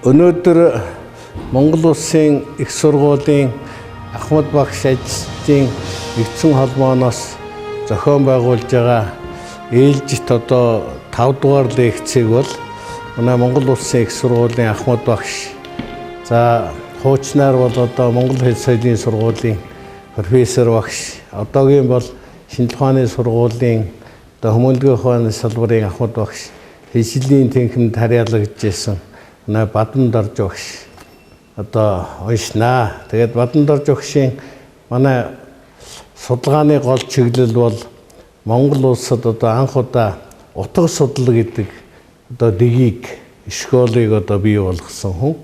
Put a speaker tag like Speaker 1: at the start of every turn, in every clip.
Speaker 1: Өнөөдөр Монгол Улсын их сургуулийн Ахмад багш ажилчдын нэгдсэн холбооноос зохион байгуулж байгаа ээлжит одоо 5 дугаар лекцийг бол манай Монгол Улсын их сургуулийн Ахмад багш за хуучнаар бол одоо Монгол Хэл соёлын сургуулийн профессор багш одоогийн бол шинжлэх ухааны сургуулийн одоо хүмүүнлэгийн ухааны салбарын Ахмад багш хэлшилийн тэнхимд харьяалагдажсэн манай Бадамдорж багш одоо уншнаа. Тэгээд Бадамдорж багшийн манай судалгааны гол чиглэл бол Монгол улсад одоо анх удаа утга судлал гэдэг одоо дэгийг школыг одоо бий болгосон хүн.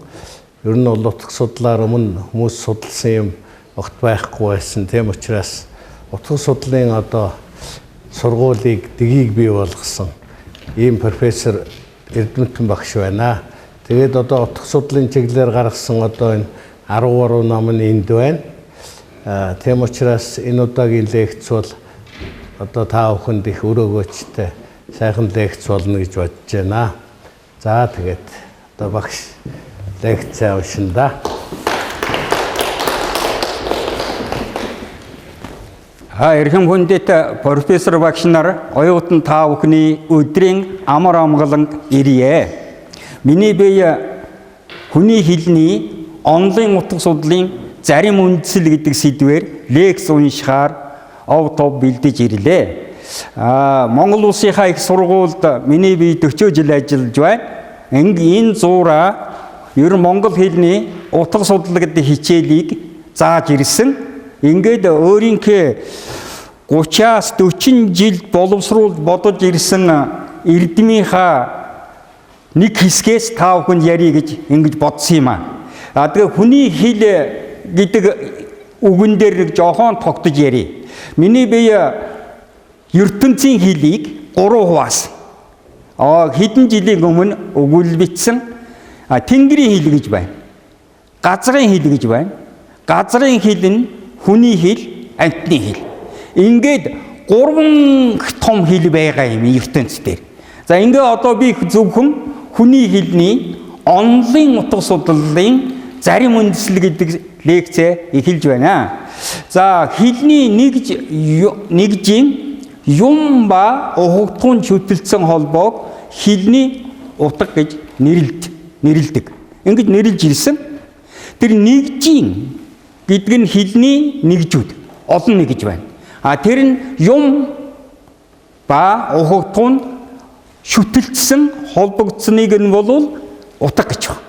Speaker 1: Ер нь бол утга судлаар өмнө хүмүүс судалсан юм огт байхгүй байсан. Тийм учраас утга судлалын одоо сургуулийг дэгийг бий болгосон ийм профессор Эрдэмтэн багш байна. Тэгээд одоо утга судлалын чиглэлээр гаргасан одоо энэ 13 ном нь энд байна. Тийм учраас энэ удаагийн лекц бол одоо та бүхэнд их өрөөгөөчтэй сайхан лекц болно гэж бодож байна. За тэгээд одоо багш лекцээ уншина да.
Speaker 2: Эрхэм хүндэт профессор багш нар оюутан та бүхний өдрийн амар амгаланг ирье. Миний бие хүний хэлний онлайн утга судлалын зарим үндэслэл гэдэг сэдвээр лекц уншихаар ов тов бэлдэж ирлээ. Монгол Улсынхаа их сургуульд миний бие 40 жил ажиллаж байна. Энэ зураа ер нь монгол хэлний утга судлал гэдэг хичээлийг зааж ирсэн. Ингээд өөрийнхөө 30-аас 40 жил боловсруулж бодож ирсэн эрдмийнхаа нэг хэсгээс та бүхэнд ярих гэж ингэж бодсон юм аа. Тэгээ хүний хэл гэдэг үгэн дээр нэг жоохон тогтож ярив. Миний бие ертөнцийн хэлийг 3 хуваасан. Хэдэн жилийн өмнө өгүүлбэлсэн тэнгэрийн хэл гэж байна. Газрын хэл гэж байна. Газрын хэл нь хүний хэл, амьтны хэл. Ингээд 3 том хэл байгаа юм ертөнцийн дээр. За ингээд одоо би зөвхөн хүний хэлний онлайн утга судлалын зарим үндэслэл гэдэг лекцээ эхэлж байна. За хэлний нэгжийн юм ба ухагтун шүтэлцэн холбоог хэлний утга гэж нэрлэдэг. Ингэж нэрлж ирсэн. Тэр нэгжийн гэдэг нь хэлний нэгжүүд олон нэгж байна. Тэр нь юм ба ухагтун шүтэлцсэн холбогдсныг нь бол утга гэж байна.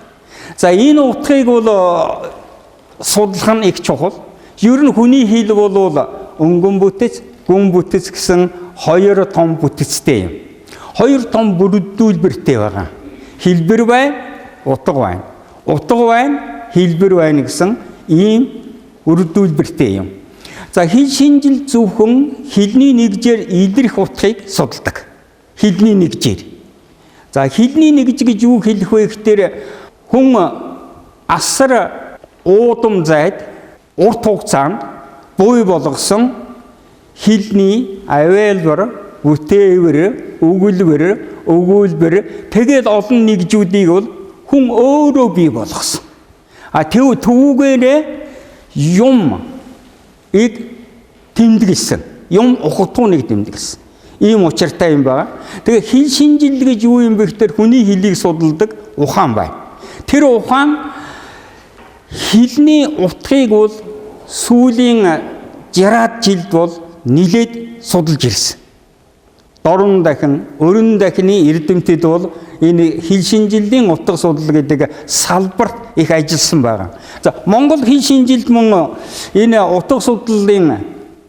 Speaker 2: За энэ утгыг бол судлах нь их чухал. Ер нь хүний хэл бол өнгөн бүтэц, гүн бүтэц гэсэн 2 том бүтэцтэй юм. 2 том бүрдүүлбэртэй байгаа. Хэлбэр байна, утга байна. Утга байна, хэлбэр байна гэсэн ийм бүрдүүлбэртэй юм. За хэл шинжил зөвхөн хэлний нэгжээр илэрх утгыг судалдаг. Хэлний нэгжээр. За хэлний нэгж гэж юу хэлэх вэ гэхээр хүн асар уудам зайд урт хугацаанд буй болгосон хэлний авиалбар, бүтээвэр, өгүүлбэр тэгээд олон нэгжүүдийг бол хүн өөрөө бий болгосон. Түүгээрээ юм тэмдэглэсэн. Юм ухагтуныг тэмдэглэсэн. Ийм учиртай юм байна. Тэгээ хэл шинжил гэж юу юм бэ гэхээр хүний хэлийг судалдаг ухаан байна. Тэр ухаан хэлний утгыг бол сүүлийн 60 жилд бол нилээд судалж ирсэн. Дорн дахин, өрн дахины эрдэмтэд бол энэ хэл шинжиллийн утга судлал гэдэг салбарт их ажилласан байгаа. За Монгол хэл шинжилт мөн энэ утга судлалын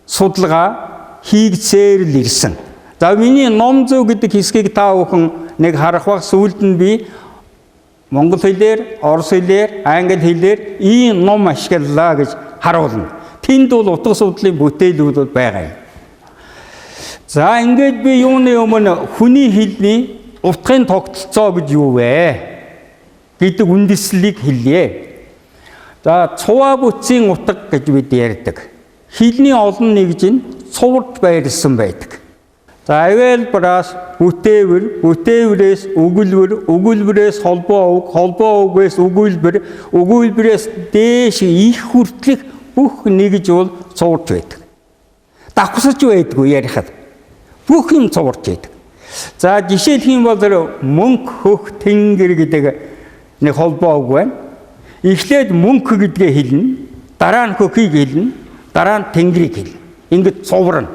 Speaker 2: судалгаа хийгцээр л ирсэн. За миний ном зөв гэдэг хэсгийг та бүхэн нэг харах бах сүүлд нь би монгол хэлээр, орос хэлээр, англи хэлээр ийм ном ашиглалаа гэж харуулна. Тэнд бол утга судлалын бүтээлүүд байгаа юм. За ингээд би юуны өмнө хүний хэлний утгын тогтолцоо гэж юу вэ гэдэг үндэслэлийг хэлье. За цуваа бүтцийн утга гэж бид ярьдаг. Хэлний олон нэгж нь цуврт байрлсан байдаг. За авиалбараас бүтээвэр, бүтээврээс өгүүлбэр, өгүүлбэрээс холбоо үг, холбоо үгээс өгүүлбэр, өгүүлбэрээс дээш их хүртэлх бүх нэгж бол цуурч байдаг. Давхсаж байдгүй ярихад. Бүх юм цуурч байдаг. За жишээлх юм бол мөнгө хөх тэнгэр гэдэг нэг холбоо үг байна. Эхлээд мөнгө гэдгээ хэлнэ, дараа нь хөхийг хэлнэ, дараа нь тэнгэрийг хэлнэ. Ингээд цуврна.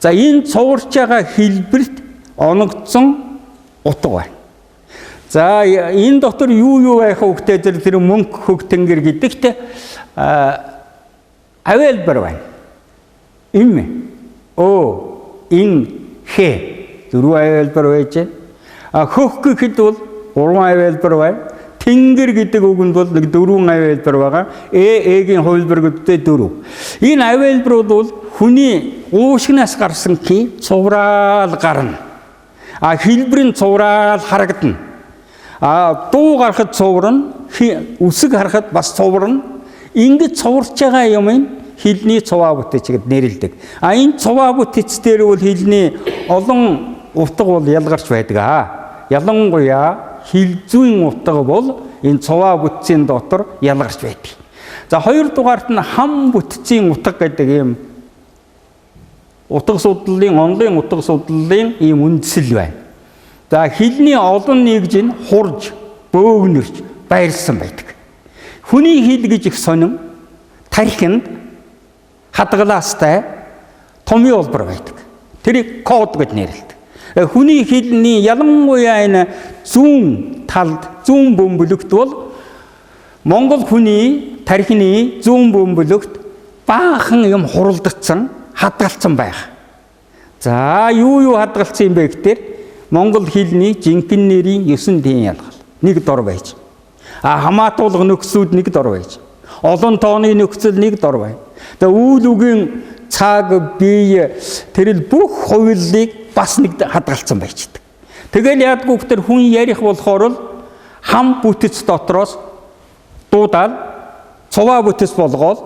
Speaker 2: За энэ цуурч байгаа хэлбэрт оногдсон утга байна. За энэ дотор юу байх вэ гэхээр тэр мөнгө хөх тэнгэр гэдэгт авиалбар байна. Им хэ дөрвөн авиалбар байж байна. Хөх гэхэд бол гурван авиалбар байна. Тэнгэр гэдэг үгэнд бол нэг дөрвөн авиалбар байгаа. Эгийн хувилбар гэдэгт дөрөв. Энэ авиалбарууд бол хүний уушгнаас гарсан цувраал гарна. Хэлбэрийн цувраал харагдана. Дуу гарахад цуврна, үсэг харахад бас цуврна. Ингээд цуварч байгаа юм хэлний цуваа бүтэц гэд нэрлэдэг. Энэ цуваа бүтэц дээр бол хэлний олон утга бол ялгарч байдаг. Ялангуяа хилзүүн утга бол энэ цуваа бүтцийн дотор ялгарч байдаг. За хоёрдугаарт нь хам бүтцийн утга гэдэг юм утга судлалын онлын утга судлалын ийм үндсэл байна. За хэлний олон нэгж нь хурж, бөөгнөрч, байрлсан байдаг. Хүний хэл гэж их сонин тархинд хадгалаастай томьёо олбор байдаг. Тэрийг код гэж нэрлэдэг. Хүний хэлний ялангуяа энэ зүүн талд зүүн бөмбөлөгт бол Монгол хүний тархины зүүн бөмбөлөгт баахан юм хуралдагдсан, хадгалсан байх. За юу хадгалсан юм бэ гэхээр Монгол хэлний жинхэнэ нэрийн 9 тийн ялгал нэг дор байж. Хамаатуулга нөхцүүд нэг дор байж. Олон тооны нөхцөл нэг дор байна. Тэгээ үйл үгийн цаг бие тэрэл бүх хувиллыг бас нэг хадгалсан байждаг. Тэгэл яадгүй тэр хүн ярих болохоор л хам бүтэц дотроос дуудаал цуваа бүтэц болгоод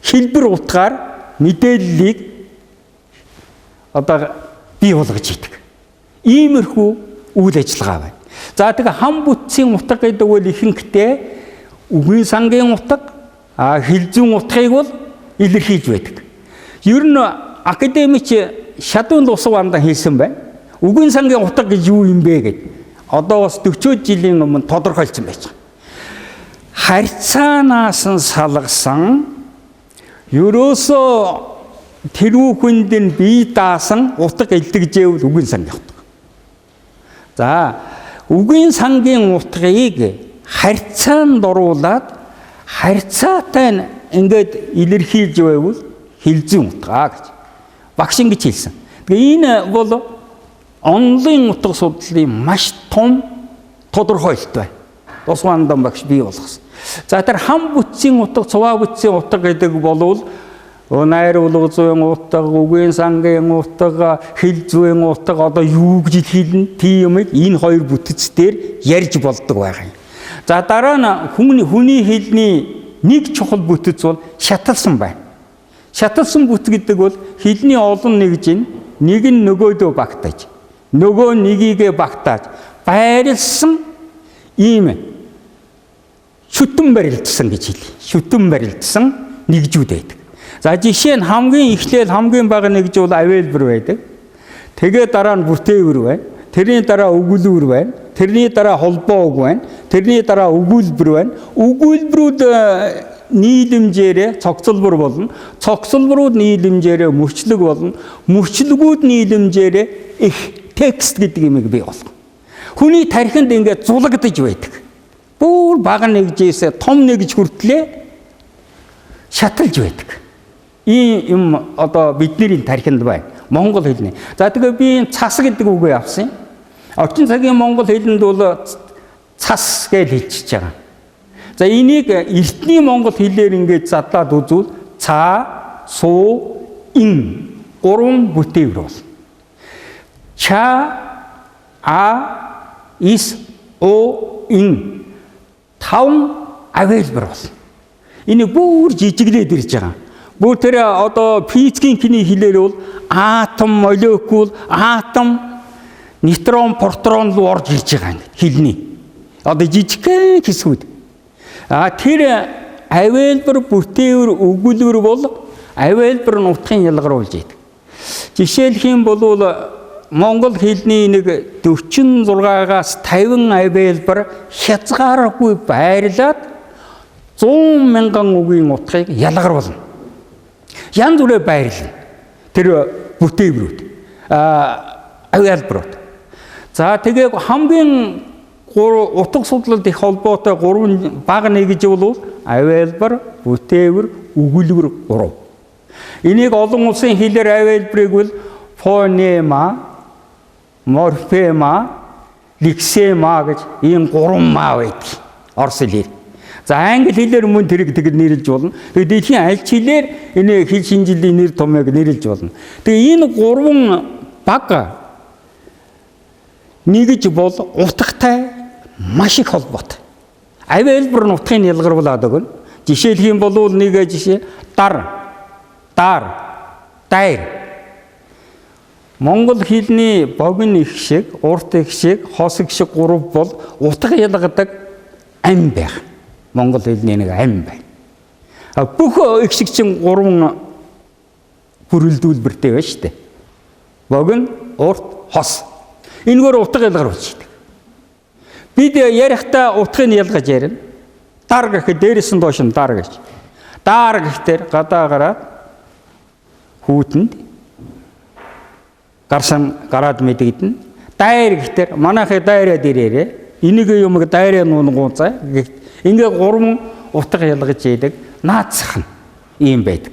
Speaker 2: хэлбэр утгаар мэдээллийг бий болгож идэг. Иймэрхүү үйл ажиллагаа байна. За тэгээ хам бүтцийн утга гэдэг бол ихэнхдээ үгийн сангийн утга, хэлзүүн утгыг бол илэрхийлж байдаг. Ер нь академич Шадуун Лусав андан хэлсэн байна. Үгийн сангийн утга гэж юу юм бэ гэд. Одоо бас 40 жилийн өмнө тодорхойлсон байж байгаа. Харьцаанаас нь салгасан ерөөсөө тэрүүхэнд нь бие даасан утга илтгэжээвэл үгийн сангийн утга. За үгийн сангийн утгыг харьцаанд оруулаад харьцаатай ингээд илэрхийлж байвал хэлзүүн утга гэж багш ингэж хэлсэн. Тэгээ энэ бол онлын утга судлалын маш том тодорхойлолт байна. Тусгаандан багш бий болгосон. За тэр хам бүтцийн утга, цуваа бүтцийн утга гэдэг болвол найруулга зүйн утга, үгийн сангийн утга, хэл зүйн утга одоо юу гэж хэлнэ? Тийм энэ хоёр бүтцээр ярьж болдог байгаа юм. За дараа нь хүний хэлний нэг чухал бүтэц бол шаталсан байна. Шаталсан бүт гэдэг бол хэлний олон нэгж нэг нь нөгөөдөө багтааж, нөгөө нёгийгээ багтааж байрлсан ийм шүтэн барилдсан гэж хэлээ. Шүтэн барилдсан нэгжүүд байдаг. За жишээ нь хамгийн эхлээл хамгийн бага нэгж бол авиалбар байдаг. Тэгээ дараа нь бүтээвэр байна. Тэрний дараа өгүүлбэр байна. Тэрний дараа холбоо үг байна. Тэрний дараа өгүүлбэр байна. Өгүүлбэрүүд нийлэмжээрээ цогцлбор болно. Цогцлборууд нийлэмжээрээ мөрчлөг болно. Мөрчлөгүүд нийлэмжээрээ их текст гэдэг юм бий болно. Хүний тархинд ингээд зулагдаж байдаг. Бүр бага нэгжээс том нэгж хүртлээ шаталж байдаг. Ийм одоо бидний тархинд байна. Монгол хэлний. За тэгээ би цас гэдэг үгээ авсан. Орчин цагийн монгол хэлэнд бол цас гэж хэлчихэж байгаа. За энийг эртний монгол хэлээр ингээд задлаад үзвэл ца, суу, ин гурван бүтээвэр бол. Ча, ис, о, ин таван авиалбар бол. Энэ бүр жижиглээд ирж байгаа. Бүр тэр одоо физикийн хиний хэлээр бол атом, молекул, атом, нейтрон, протон руу орж ирж байгаа юм хэлний. Одоо жижигхэн хэсгүүд. Тэр авиалбар, бүтээвэр, өгүүлбэр бол авиалбар нутгийн ялгаруулж идэг. Жишээлх юм бол Монгол хэлний нэг 46-аас 50 авиалбар хязгааргүй байрлаад 100 мянган үгийн утгыг ялгаруулна. Янз бүрээр байрлана. Тэр бүтээврүүд, авиалбарууд. За тэгээ хамгийн утга судлалд их холбоотой 3 бага нэгж бол авиалбар, бүтээвэр, өгүүлбэр 3. Энийг олон улсын хэлээр авиалбарыг бол фонема, морфема, лексема гэж ийм 3 маа байдаг. Орос хэлээр. За англи хэлээр мөн тэрийг нэрлэж болно. Тэгээд дэлхийн аль ч хэлээр энэ хэл шинжиллийн нэр томьёог нэрлэж болно. Тэгээд энэ 3 бага нэгж бол утгатай маш их холбоотой. Авиалбар нутгийг ялгаруулад өгнө. Жишээлх юм бол нэг жишээ дар, дайр. Монгол хэлний богино их шиг, урт их шиг, хос их шиг 3 бол утга ялгадаг ам байх. Монгол хэлний нэг ам байна. Бүх их шиг чинь 3 бүрэлдүүлбэртэй байна шүү дээ. Богино, урт, хос. Энэгээр утга ялгаруулж идэг. Бид ярихдаа утгыг ялгаж ярина. Дар гэхэд дээрээс нь доош нь дар гэж. Дар гэхдээ гадаа гараад хүүтэнд гарсан гараад мэдэгдэн. Дайр гэхээр манайхаа дайраа дээрээ энийг юмг дайраа нуунгуцаа. Ингээ 3 утга ялгаж яадаг. Наацхан ийм байдаг.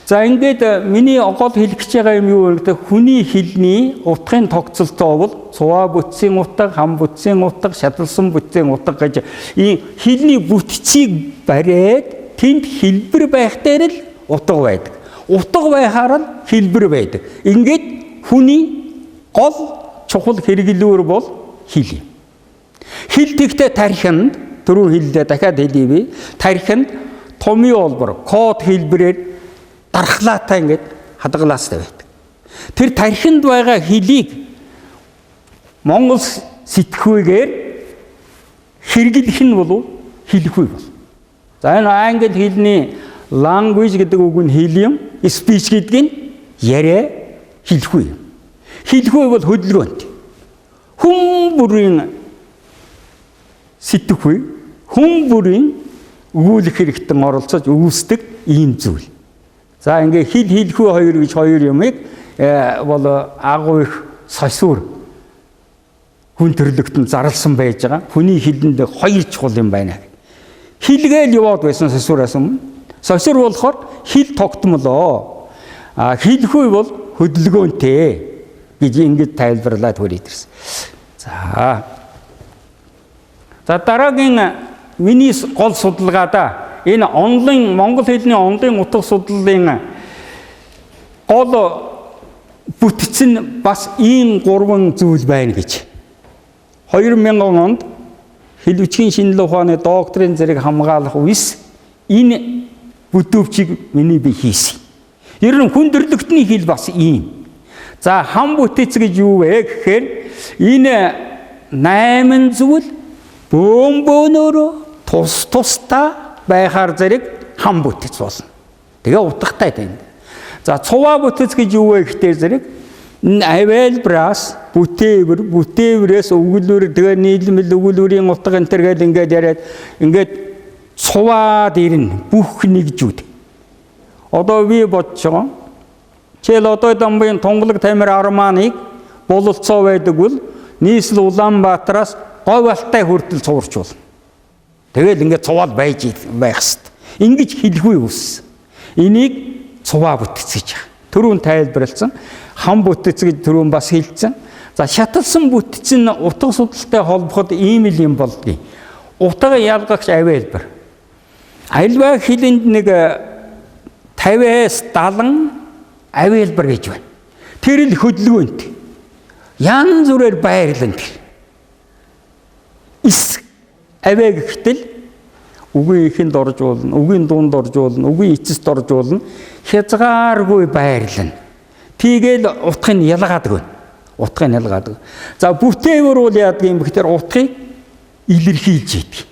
Speaker 2: За ингээд миний гол хэлэх гэж байгаа юм юу вэ гэхээр хүний хэлний утгын тогтцолтой бол цуваа бүтцийн утга, хам бүтцийн утга, шаталсан бүтцийн утга гэж ийм хэлний бүтцийг бариад тэнд хэлбэр байх дээр л утга байдаг. Утга байхаар л хэлбэр байдаг. Ингээд хүний гол чухал хэрэглүүр бол хэл юм. Хэл тэгтээ тархинд түрүү хэллээ дахиад хэлье би. Тархинд томьёо олбор код хэлбэрээр дархлаатай ингээд хадгалаастай байдаг. Тэр тархинд байгаа хэлийг монгол сэтгхүйгээр хэрэглэх нь бол хэлэхгүй бол. За энэ англи хэлний language гэдэг үг нь хэл юм, speech гэдэг нь яриа, хэлэхгүй юм. Хэлэхгүй бол хөдөлгөөнт. Хүн бүрийн сэтгхүй, хүн бүрийн өгүүлэх хэрэгтэн оролцож өгүүлдэг ийм зүйл. За ингээ хэл хэлэхгүй хоёр гэж хоёр юмыг бол агуу их сосуур хүн төрлөختөнд зарласан байж байгаа. Хүний хэлэнд хоёр чухал юм байна. Хэлгээл яваад байсан сосуураас өмнө. Сосуур болохоор хэл тогтмолоо. Хэлэхгүй бол хөдөлгөөнтэй гэж ингэж тайлбарлаад хүрээдэрсэн. За дараагийн миний гол судалгаадаа энэ онлын монгол хэлний онлын утга судлалын гол бүтц нь бас ийм 3 зүйл байна гэж. 2000 онд хэл бичгийн шинжилгээ ухааны докторийн зэрэг хамгаалах үс энэ бүдүүвчийг миний би хийсэн. Ер нь хүндрэлтний хэл бас ийм. За хам бүтэц гэж юу вэ гэхээр энэ 8 зүйл бөөнөөрөө тусдаа байхаар зэрэг хам бүтэц болно. Тэгээ утгатай тань. За цуваа бүтэц гэж юу вэ гэхээр зэрэг авиалбраас бүтээврээс өгүүлбэр тэгээ нийлмэл өгүүлбэрийн утга энэ төр гэл ингээд яриад ингээд цуваад ирнэ бүх нэгжүүд. Одоо би бодож байгаа. Жишээл одоо дамбын тунгалаг тамир арманыг бололцоо байдаг бол нийслэл Улаанбаатараас говьалтай хүртэл цуурч болно. Тэгэл ингээд цуваад байх хэвээр. Ингэж хэлэхгүй үс. Энийг цуваа бүтэц гэж байгаа. Түрүүн тайлбарлсан. Хам бүтэц гэж түрүүн бас хэлсэн. За шаталсан бүтэц нь утга судалтай холбоход ийм л юм болдгийг. Утга ялгагч авиалбар. Альва хэлэнд нэг 50-аас 70 авиалбар гэж байна. Тэр л хөдөлгөөнт. Янз бүрээр байрлал. Авиа гэхтэл үгийн ихэнд орж болно, үгийн дунд орж болно, үгийн эцэст орж болно. Хязгааргүй байрлана. Тийгээл утгыг ялгаадаг байна. Утгыг ялгаадаг. За бүтээвэр бол яадаг юм бэхээр утгыг илэрхийлж идэг.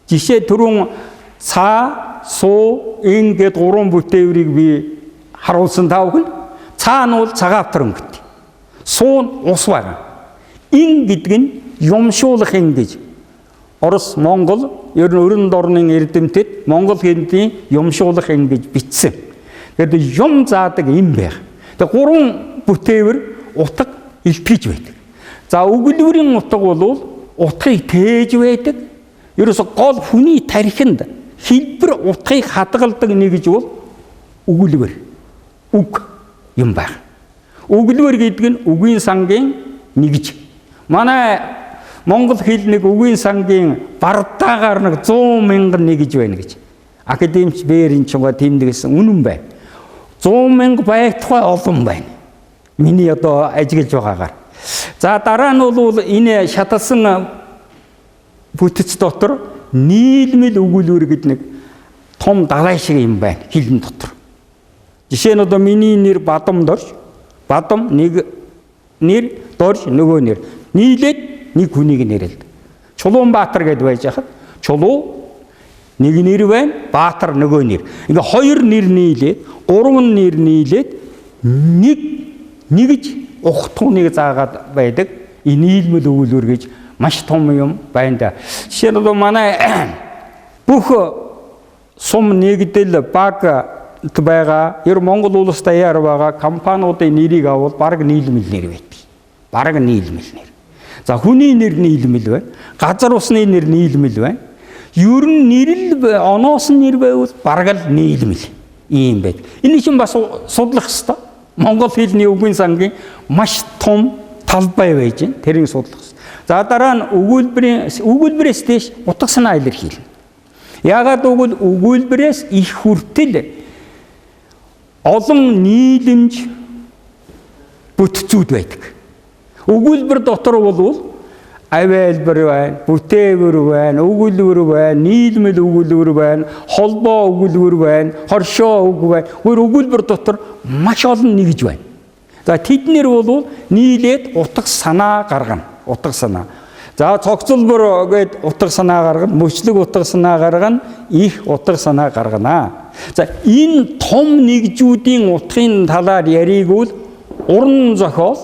Speaker 2: Жишээ түрүүн цаа, суу, ин гэд 3 бүтээврийг би харуулсан таавал цаа нь бол цагаатар өнгөтэй. Суу нь ус байгаа. Ин гэдэг нь юмшуулах ин гэж. Орос, Монгол, ер нь өрн дорны эрдэмтэд Монгол хэлний юмшуулах ин гэж бичсэн. Тэгэхээр юм заадаг ин байх. Тэгээ 3 бүтээвэр утга илтгэж байдаг. За өгүүлбэрийн утга бол утгыг тээж байдаг. Ерөөсө гол хүний тархинд хэлбэр утгыг хадгалдаг нэг гэж бол өгүүлбэр. Үг юм байна. Өгүүлбэр гэдэг нь үгийн сангийн нэгж. Манай Монгол хэл нэг үгийн сангийн бардаагаар нэг 100 мянган нэгж байна гэж. Академич Бээрийн чугаа тэмдэгсэн үнэн байна. 100 мянга байтугай олон байна. Миний одоо ажиглаж байгаагаар. За дараа нь бол энэ шаталсан бүтэц дотор нийлмэл өгүүлбэр гэдэг нэг том далай шиг юм байна хэлэн дотор. Жишээ нь одоо миний нэр Бадам Дорж, Бадам нэг нэр, Дорж нөгөө нэр. Нийлээд нэг хүнийг нэрэлд. Чулуунбаатар гэдээ байж хахад Чулуу нэг нэр байна, Баатар нөгөө нэр. Ингээ 2 нэр нийлээд, 3 нэр нийлээд нэгж ухтгуныг заагаад байдаг. Энэ нийлмэл өгүүлбэр гэж маш том юм байна да. Жишээ нь одоо манай бүх сум нэгдэл баг байгаа, ер Монгол улс даяар байгаа компаниудын нэрийг авал бараг нийлмэл нэр байдаг. Бараг нийлмэл нэр. За хүний нэр нийлмэл байна. Газар усны нэр нийлмэл байна. Ер нь нэрэл оноос нэр байвал бараг л нийлмэл ийм байдаг. Энэ чинь бас судлах ёстой. Монгол хэлний үгийн сангийн маш том талбай байж байна. Тэрийг судлах ёстой. За дараа нь өгүүлбэрээс дэш утга санаа илэрхийлнэ. Яагаад гэвэл өгүүлбэрээс их хүртэл олон нийлэмж бүтцүүд байдаг. Өгүүлбэр дотор бол авиалбар байна, бүтээвэр байна, өгүүлбэр байна, нийлмэл өгүүлбэр байна, холбоо өгүүлбэр байна, хоршоо үг байна. Өгүүлбэр дотор маш олон нэгж байна. За тэднэр бол нийлээд утга санаа гаргана. Утга санаа. За цогцлбор гээд утга санаа гаргана, мөчлөг утга санаа гаргана, их утга санаа гаргана. За энэ том нэгжүүдийн утгын талаар яригвал уран зохиол,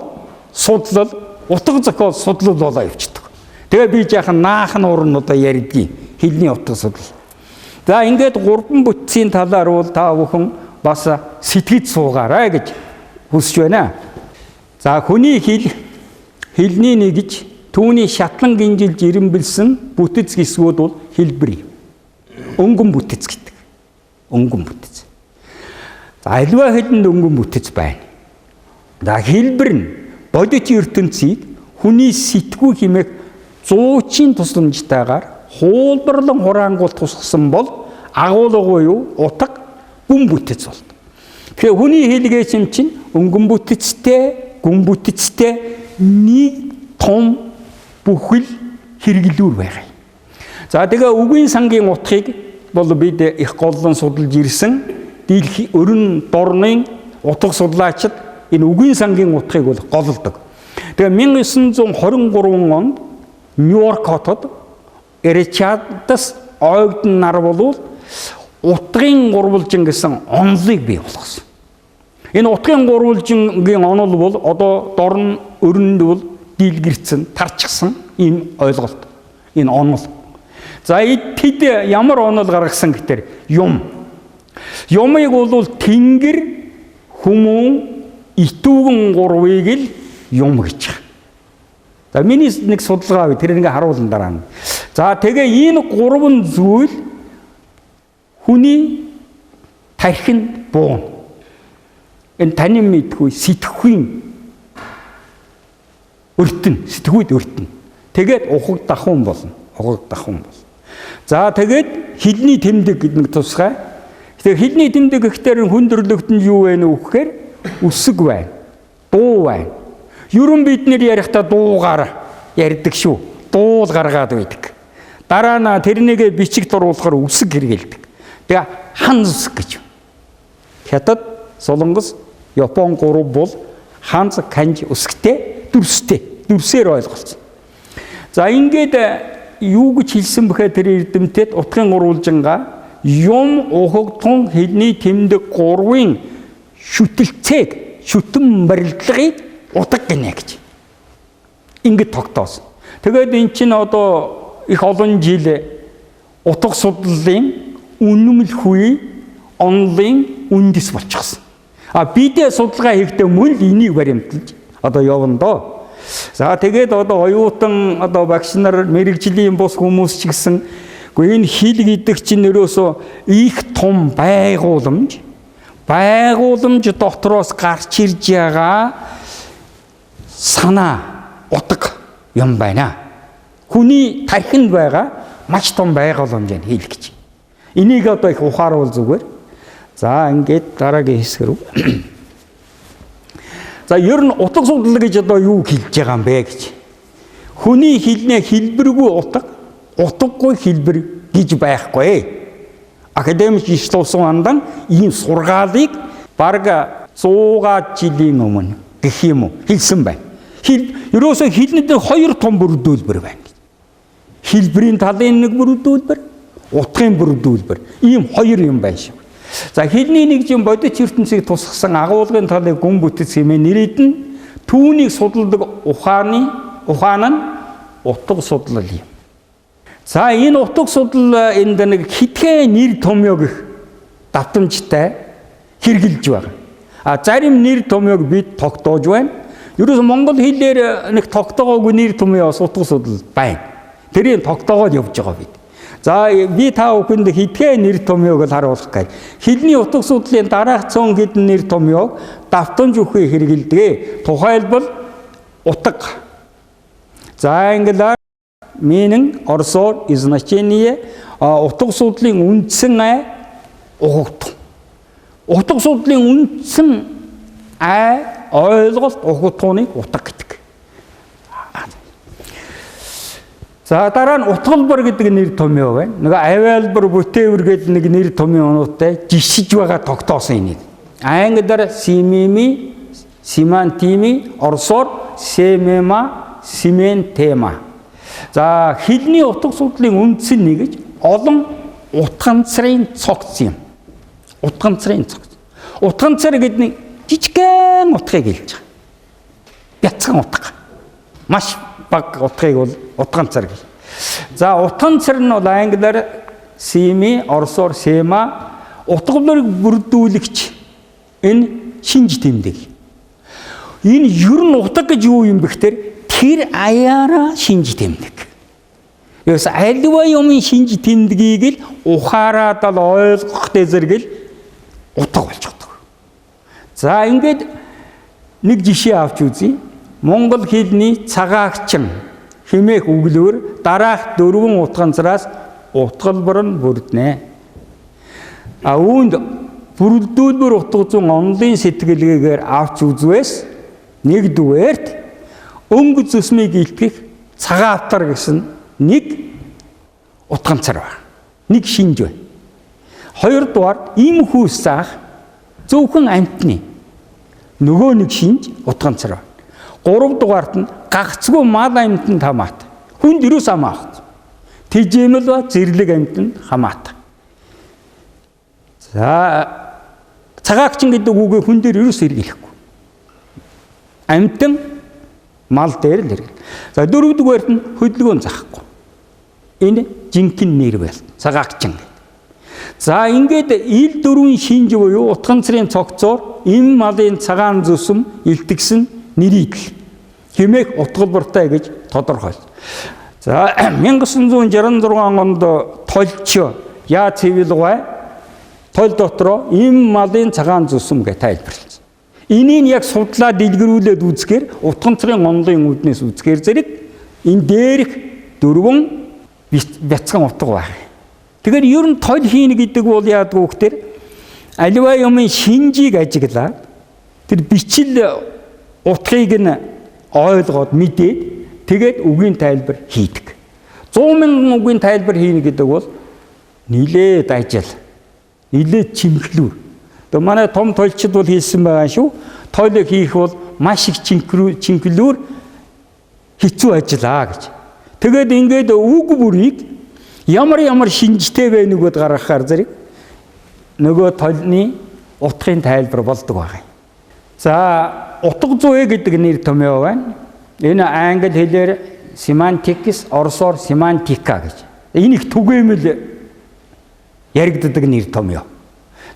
Speaker 2: судлал, утга зохиол судлал болоо явчихдаг. Тэгээ би жаахан наахан урнуудаа ярьдгийг хэлний утга судлал. За ингээд 3 бүтцийн талаар бол та бүхэн бас сэтгэж суугаарай гэж хүсэж байна. За хүний хэлний нэгж түүний шатлан гинжилж ирэмбэлсэн бүтэц хэсгүүд бол хэлбэр. Өнгөн бүтэц гэдэг. Өнгөн бүтэц. За альва хэлэнд өнгөн бүтэц байна. За хэлбэр нь бодит ертөнцийг хүний сэтгүү хэмээх зуучийн тусламжтайгаар хуулбарлан хураангуул тусгасан бол агуулга буюу утга гүн бүтэц болдог. Тэгэхээр хүний хэлгээч юм чинь өнгөн бүтэцтэй, гүн бүтэцтэй нэг том бүхэл хэрэглүүр байгаа. За тэгээ үгийн сангийн утгыг бол бид их голлон судалж ирсэн. Дийлхий өрн дорны утга судлаачид энэ үгийн сангийн утгыг бол голлдог. Тэгээ 1923 онд Нью-Йорк хотод Ричардс Ойгден нар бол утгын гурвалжин гэсэн онолыг бий болгосон. Энэ утгын гурвалжингийн онол бол одоо дорн өрөнд бол дийлгэрсэн, тарчсан ийм ойлголт. Энэ онол. За тэд ямар онол гаргасан гэхээр юм. Юмыг бол тэнгэр, хүмүүн, итүүгэн гурвыг л юм гэж. За миний нэг судалгаа бай, тэр ингээ харуулсан дараа нь. За тэгээ энэ 3 зүйл хүний тархинд буун. Энэ таны мэдгүй сэтгхийн өртөн, сэтгүүд өртөн. Тэгээд ухаг дахун болно. Ухаг дахун болно. За тэгээд хэлний тэмдэг гэдэг нэг тусгай. Тэгэхээр хэлний тэмдэг гэхээр хүндрэлтэн юу вэ нөхөөр үсэг байна. Дуу байна. Ерөн бид нэр ярихдаа дуугаар ярьдаг шүү. Дуул гаргаад байдаг. Дараа нь тэрнийг бичигт оруулахаар үсэг хэрэгэлдэг. Тэгээ ханз үсэг гэж. Хятад, Солонгос, Япон гурав бол ханз канж үсгтэй, дүрсээр ойлголцсон. За ингээд юу гэж хэлсэн бэхэ тэр эрдэмтэд утгын гурвалжингаа юм ухагтун хэлний тэмдэг 3-ын шүтэлцээг, шүтэн барилдлагыг утга гинэ гэж. Ингээд тогтоосон. Тэгээд эн чинь одоо их олон жил утга судлалын үнэмлэхүй онлын үндэс болчихсон. Бидээ судалгаа хийхдээ мөн л энийг баримталж одоо явна доо. За тэгээд одоо оюутан одоо багш нар мэрэгжлийн бус хүмүүс ч гэсэн энэ хэл гэдэг чинь ерөөсөө их том байгууламж дотроос гарч ирж байгаа санаа утга юм байна. Хүний тархинд байгаа маш том байгууламж нь хэл гэж. Энийг одоо их ухааруул зүгээр. За ингээд дараагийн хэсэг рүү. За ер нь утга судлал гэж одоо юу хэлж байгаа юм бэ гэж. Хүний хэлнээ хэлбэргүй утгагүй хэлбэр гэж байхгүй. Академик ижлуулсан андан ийм сургаалыг бараг 100 жилийн өмнө гэх юм уу хэлсэн байна. Ерөөсөө хэлнэд хоёр том бүрдүүлбэр байна. Хэлбэрийн талын нэг бүрдүүлбэр, утгын бүрдүүлбэр. Ийм хоёр юм байна шүү. За хэлний нэг юм бодит ертөнцийг тусгасан агуулгын талыг гүн бүтэц хэмээн нэрийдэн түүнийг судалдаг ухаан нь утга судлал юм. За энэ утга судлал энд нэг хитгэн нэр томьёо гэх давтамжтай хэрэгжилж байгаа. Зарим нэр томьёог бид тогтоож байна. Ерөөс монгол хэлээр нэг тогтоогоогүй нэр томьёо утга судлал байна. Тэрийг тогтоогоод явж байгаа бид. За би та бүхэнд хитгэн нэр томьёог л харуулах гэж. Хэлний утга судлалын дараах 100 хэдэн нэр томьёог давтамж өгөхөөр хэрэгэлдэг. Тухайлбал утга. За англиар meaning орсоор значение утга судлалын үндсэн ухагт. Утга судлалын үндсэн ойлголт ухагтуныг утга гэдэг. За дараа нь утгалбар гэдэг нэр томьёо байна. Нэг авиалбар бүтээвэр гэдэг нэг нэр томьёонуудтай жишиж байгаа тогтоосон энийг. Англиар симими, симантими, орсоор семема, симентема. За хэлний утга судлалын үндсэн нэг гэж олон утганцрын цогц юм. Утганцрын цогц. Утганцар гэдэг нэг жижигхэн утгыг хэлж байгаа. Бяцхан утга. Маш баг утгыг бол утганцар гэж. За утганцар нь бол англиар сими, орсоор сема, утгалбарыг бүрдүүлэгч. Энэ шинж тэмдэг. Энэ ер нь утга гэж юу юм бэ гэхээр тэр аяараа шинж тэмдэг. Яс альва юмын шинж тэмдгийг л ухаараад л ойлгохтой зэрэг л утга болж байгаа. За ингээд нэг жишээ авч үзье. Монгол хэлний цагаагчин хэмээх үглээр дараах 4 утганцраас утгалбар нь бүрднэ. Үүнд бүрдүүлбэр утга зүйн онлын сэтгэлгээгээр авч үзвээс нэгдүгээрт өнгө зүсмийг илтгэх цагаатар гэсэн нэг утганцар байна. Нэг шинж байна. Хоёрдугаар им хүүс заах зөвхөн амьтны нөгөө нэг шинж утганцар байна. Гуравдугаарт нь гагцгүй мал амьтанд хамаатай. Хүнд ерөөс хамаахгүй. Тэжээмэл ба зэрлэг амьтанд хамаатай. За цагаагчин гэдэг үгийг хүн дээр ерөөс хэрэглэхгүй. Амьтан мал дээр л хэрэглэ. За дөрөвдүгээрт нь хөдөлгөөн заахгүй. Энэ жинхэнэ нэр байл. Цагаагчин. За ингээд ил дөрвийн шинж буюу утганцрын цогцоор им малын цагаан зүсэм илтгэсэн нэрийдэл хэмээх утгалбартай гэж тодорхойлсон. За 1966 онд толч яа цэвэлгай тол дотроо им малын цагаан зүсэм гэж тайлбарласан. Энийг яг судлаа дэлгэрүүлээд үзэхээр утганцрын онлын үүднээс үзэхээр зэрэг энэ дээрх 4 бяцхан утга байна. Тэгэхээр ер нь тол хийнэ гэдэг бол яадгүй гэхээр аливаа юмын шинжийг ажиглаад тэр бичил утгыг нь ойлгоод мэдээд тэгээд үгийн тайлбар хийдэг. 100,000 үгийн тайлбар хийнэ гэдэг бол нилээд ажил, нилээд чимхлүү. Тэгээ манай том тойлчид бол хэлсэн байгаа шүү. Тойлог хийх бол маш их чимхлүүр хэцүү ажиллаа гэж. Тэгээд ингээд үг бүрийг ямар шинжтэй вэ нөгөөд гаргахаар зэрэг нөгөө тойлны утгын тайлбар болдог байгаа юм. За, утга зүй гэдэг нэр томьёо байна. Энэ англи хэлээр semantics, оросоор семантика гэж. Энэ их түгээмэл яригддаг нэр томьёо.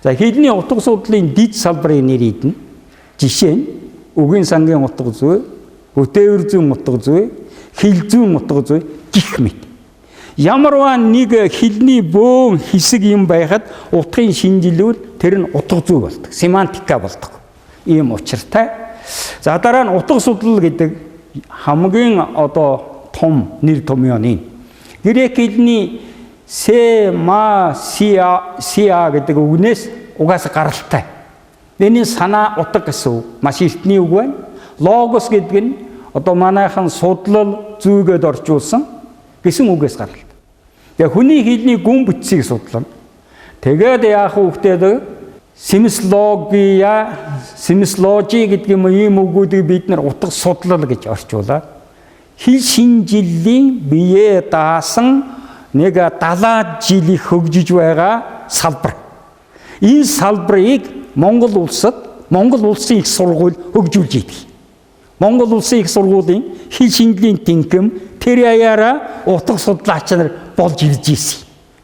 Speaker 2: За, хэлний утга судлалын дид салбарын нэр идэнэ. Жишээ нь үгийн сангийн утга зүй, бүтээвэр зүйн утга зүй, хэл зүйн утга зүй гэх мэт. Ямарваа нэг хэлний бөөн хэсэг юм байхад утгын шинжилүүл тэр нь утга зүй болдог, семантика болдог. Ийм учиртай. За, дараа нь утга судлал гэдэг хамгийн том нэр томьёоны грек хэлний семасиа гэдэг үгнээс угаасаа гаралтай. Энийн санаа утга гэсэн үг. Маш эртний үг байна. Логос гэдэг нь манайхан судлал зүйгээд орчуулсан гэсэн үгээс гаралтай. Тэгээ хүний хэлний гүн бүтцийг судлана. Тэгээд яах вэ? Семислологи гэдэг юм ийм үгүүдийг бид нар утга судлал гэж орчуулаад хэл шинжиллийн бие даасан нэг 70 жилийн хөгжиж байгаа салбар. Энэ салбарыг Монгол улсын их сургууль хөгжүүлж идэг. Монгол улсын их сургуулийн хэл шинжиллийн тэнхэм тэр аяараа утга судлаач нар болж ирж ирсэн.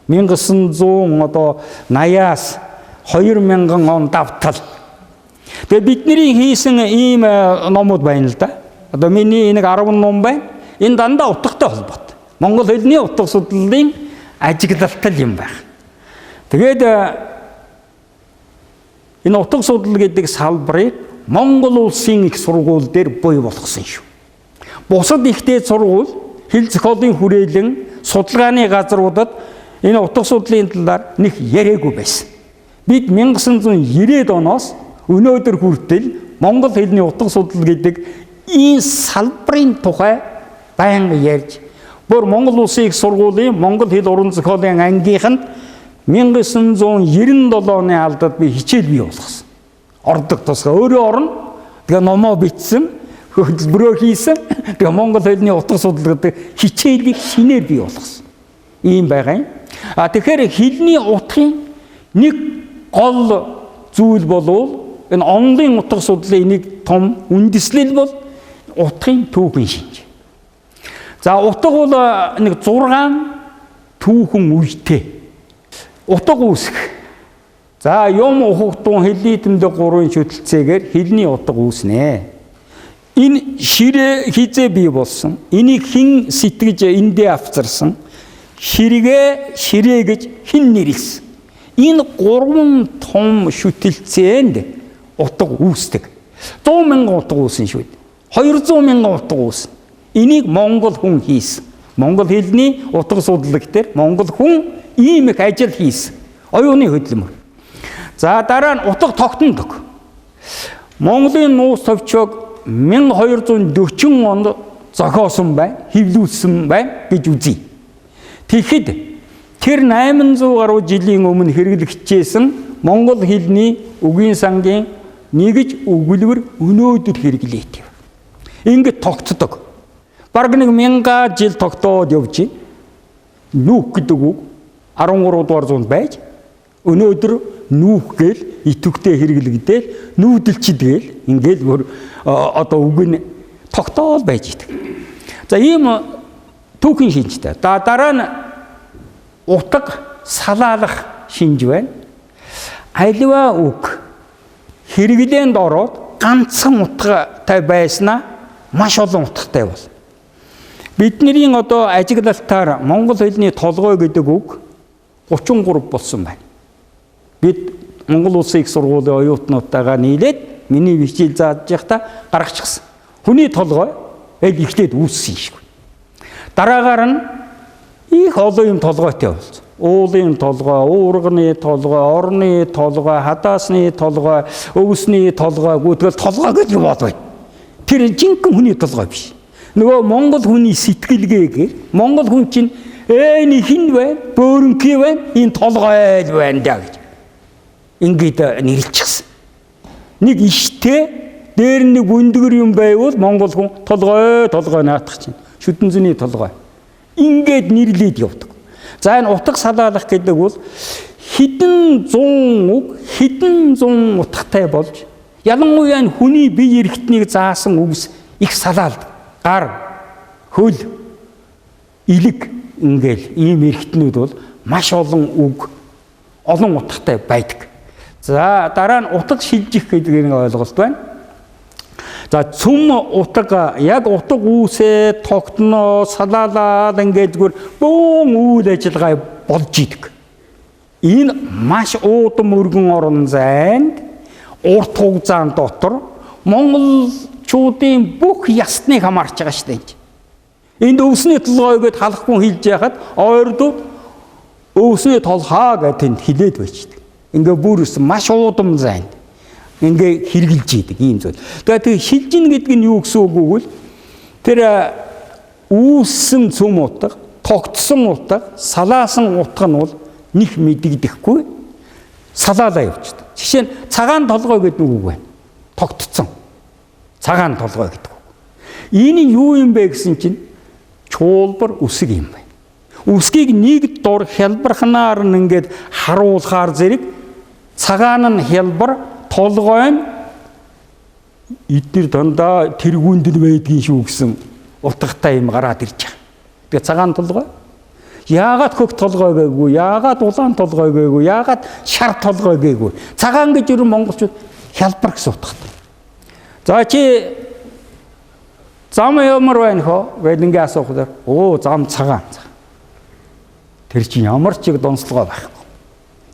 Speaker 2: 1980-аас 2000 он давтал. Тэгээ бидний хийсэн ийм номууд байна л да. Миний нэг 10 ном байна. Энэ дандаа утгатай холбоотой. Монгол хэлний утга судлалын ажиглалтал юм байна. Тэгээд энэ утга судлал гэдэг салбарыг Монгол улсын их сургууль дээр бий болгосон шүү. Бусад ихтэй сургууль, хэл зохиолын хүрээлэн, судалгааны газруудад энэ утга судлалын талаар нэг яриагүй байсан. Бид 1990-ад оноос өнөөдөр хүртэл Монгол хэлний утга судлал гэдэг энэ салбарын тухай байнга ярьж, бүр Монгол улсын их сургуулийн Монгол хэл уран зохиолын ангийнханд 1997 оны алдад би хичээл бий болгосон. Ордог тусгай өөрөө орно. Тэгээ номоо бичсэн, хөтөлбөрөө хийсэн. Тэгээ Монгол хэлний утга судлал гэдэг хичээлийг шинээр бий болгосон. Ийм байгаа юм. Тэгэхээр хэлний утгын нэг гол зүйл болов энэ онлын утга судлалын нэг том үндэслэл бол утгын түүхэн шинж. За, утга бол нэг 6 түүхэн үйтэй. Утга үүсэх. За, юм ухагтун хэлний тэмдэг 3 шүтэлцээгээр хэлний утга үүснэ. Энэ ширээ хизээ бий болсон. Энийг хэн сэтгэж эндээ авчирсан? Ширээ гэж хэн нэрлсэн? Энэ 3 том шүтэлцээнд утга үүсдэг. 100,000 утга үүсэн шүү дээ. 200,000 утга үүсэн. Энийг монгол хүн хийсэн. Монгол хэлний утга судлал дээр монгол хүн ийм их ажил хийсэн. Оюуны хөдөлмөр. За, дараа нь утга тогтнодог. Монголын нууц товчоог 1240 онд зохиосон бай, хэвлүүлсэн бай гэж үзье. Тэгэхэд тэр 800 гаруй жилийн өмнө хэрэглэгдсэн монгол хэлний үгийн сангийн нэгж өгүүлбэр өнөөдөр хэрэглээд байна. Ингээд тогтдог. Бараг нэг 1000 жил тогтоод явж байна. Нүүх гэдэг үг 13 дугаар зуунд байж өнөөдөр нүүх гээл итвэхтэй хэрэглэгдээл нүүдэлчидгээл ингээд бүр үг нь тогтоод байж идэг. За, ийм түүхийн шинжтэй. Дараа нь утга салаалах шинж байна. Аливаа үг хэрэглээнд ороод ганцхан утгатай байснаа маш олон утгатай бол. Бидний ажиглалтаар монгол хэлний толгой гэдэг үг 33 болсон байна. Бид Монгол улсын их сургуулийн оюутнуудтайгаа нийлээд миний хичээл зааж байхдаа гаргачихсан. Хүний толгой ихтэйд үүссэн шүү. Дараагаар нь их олон юм толгойтой болсон. Уулын толгой, уурганы толгой, орны толгой, хадаасны толгой, өвсний толгой, гүтгэл толгой гэж бодвол тэр жинхэнэ хүний толгой биш. нөгөө монгол хүний сэтгэлгээгээр монгол хүн чинь энэ хин вэ? Бөөрөнхий вэ? Энэ толгой л байна даа гэж. Ингээд нэрлчихсэн. Нэг иштэй дээр нэг бүндгэр юм байвал монгол хүн толгой наатах чинь. Шүдэн зүйний толгой. Ингээд нэрлээд явдаг. За энэ утга салаалах гэдэг бол хэдэн зуун үг, хэдэн зуун утгатай болж ялангуяа хүний бие эрхтнийг заасан үгс их салаалдаг. Гар, хөл, илэг ингээл ийм эрхтнүүд бол маш олон үг, олон утгатай байдаг. За дараа нь утга шилжих гэдэг нэг ойлголт байна. За цөм утга яг утга үүсээ тогтноо салаалаад ингээд зүгээр бөөн үйл ажиллагаа болж идэг. Энэ маш уудам өргөн орон зайд урт хугацаан дотор монголчуудын бүх ясныг хамаарч байгаа шүү дээ. Энд өвсний толгой гэдээ халахгүй хэлж яхад ойрдууд өвсний толхоо гэдэг хэлээд байждаг. Ингээ бүрс маш уудам зайд ингээ хэрглэж идэг ийм зүйл. Тэгээд шилжин гэдэг нь юу гэсэн үг вэ? Тэр үүссэн цөм утга, тогтсон утга, салаасан утга нь бол нэг мэдэгдэхгүй салаалаа явчихдаг. Жишээ нь цагаан толгой гэдэг үг байна. Тогтцсон. Цагаан толгой гэдэг үг. Энэ юу юм бэ гэсэн чинь чуулбар үсэг юм байна. Үсгийг нэг дор хялбарханаар нь ингээд харуулахаар зэрэг цагаан нь хялбар, толгой нь эдгээр дандаа тэргүүнд нь байдгийн шүү гэсэн утгатай юм гараад ирж байгаа. Тэгээ цагаан толгой яагаад хөх толгой гээгүй, яагаад улаан толгой гээгүй, яагаад шар толгой гээгүй. Цагаан гэж юу монголчууд хялбар гэсэн утгатай. За чи зам ямар байна хоо гэдэг ингээ асуухаар зам цагаан. Тэр чинь ямар ч их донцлогоо байхгүй.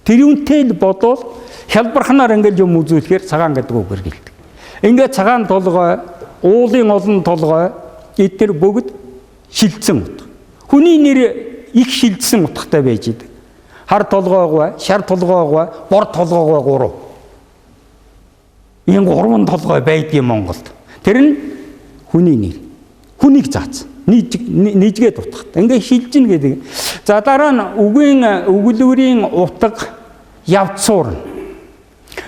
Speaker 2: Тэр үнтэй л бодвол хялбарханаар ингээл юм үзүүлэхээр цагаан гэдэг үг хэрэгэлдэг. Ингээ цагаан толгой, уулын олон толгой эдгээр бүгд шилжсэн утга. Хүний нэр их шилжсэн утгатай байж идэг. Хар толгойгоо, шар толгойгоо, бор толгойгоо гурав. Энэ гурван толгой байдгийг Монголд. Тэр нь хүний нэр. Хүнийг заасан. Нийжгээд утгатай. Ингээ шилжин гэдэг. За дараа нь үгийн өгүүлбэрийн утга явцуурна.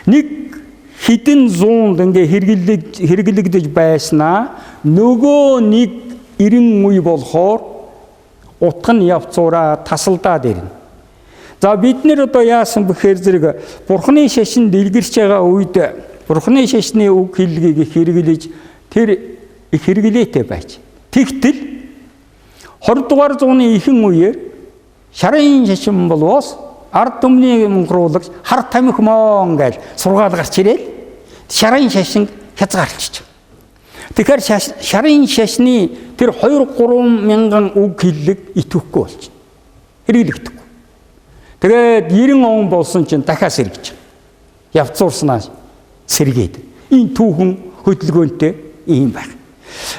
Speaker 2: Нэг хэдэн зуунд ингээ хэрэглэгдэж байснаа нөгөө нэг 90 үе болохоор утга нь явцуураа тасалдаад ирнэ. За бид нэр одоо яасан бэхээр зэрэг Бурхны шашин дэлгэрч байгаа үед Бурхны шашны үг хэллэгийг хэрэглэж тэр их хэрэглээтэй байж. Тэгтэл 20 дугаар зууны ихэнх үеэр шарын шашин болвоос ард түмний мөнгөрүүлэгч хар тамхи моон гэж сургаал гарч ирээд шарын шашин хязгаарлалчих. Тэгэхээр шарын шашны тэр 2-3 мянган үг хэллэг итгэхгүй болж хэрэглэгдэхгүй. Тэгээд 90 он болсон чинь дахиад сэргэж. Явцуурснаа сэргээд. Энэ түүхэн хөдөлгөөнтэй ийм байна.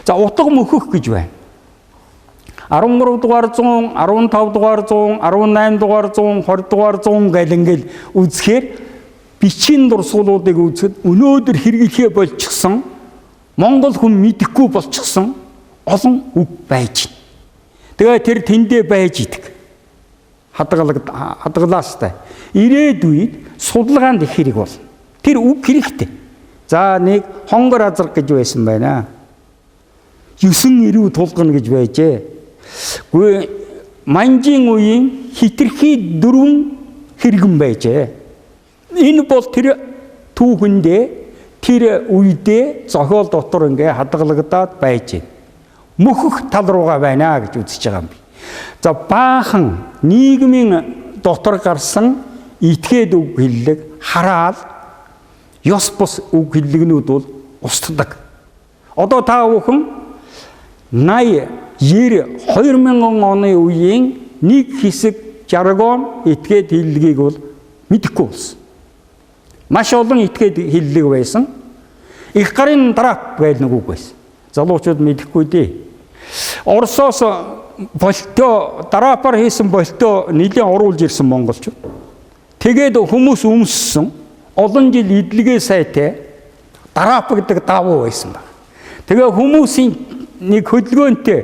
Speaker 2: За утга мөхөх гэж байна. 13 дугаар зуун, 15 дугаар зуун, 18 дугаар зуун, 20 дугаар зуун гэл ингээл үзэхээр бичгийн дурсгалуудыг үзэхэд өнөөдөр хэрэглэхээ болчихсон монгол хүн мэдэхгүй болчихсон олон үг байж. Тэгээ тэр тэндээ байж идэг. Хадгалаастай. Ирээдүйд судалгаанд их хэрэг болно. Тэр үг хэрэгтэй. За нэг хонгор азар гэж байсан байна. 9 ирүү тулгана гэж байжээ. Гүй манжийн үеийн хитрхи 4 хэрэгэн байжээ. Энэ бол тэр түүхэндээ тэр үедээ зохиол дотор ингээ хадгалагдаад байж байна. Мөхөх тал руугаа байна гэж үзэж байгаа юм би. За баахан нийгмийн дотор гарсан этгээд үг хэллэг хараал ёс бус үг хэллэгнүүд бол устдаг. Одоо та бүхэн 80 90 2000 оны үеийн нэг хэсэг жаргон этгээд хэллэгийг бол мэдэхгүй болсон. Маш олон этгээд хэллэг байсан. Их гарын драп гэдэг нэг үг байсан. Залуучууд мэдэхгүй дээ. Оросоос болтоо драпаар хийсэн болтоо нэлийн оруулж ирсэн монголчууд. Тэгээд хүмүүс өмссөн олон жил идэлгээ сайтай драп гэдэг давуу байсан баг. Тэгээ хүмүүсийн нэг хөдөлгөөнтэй,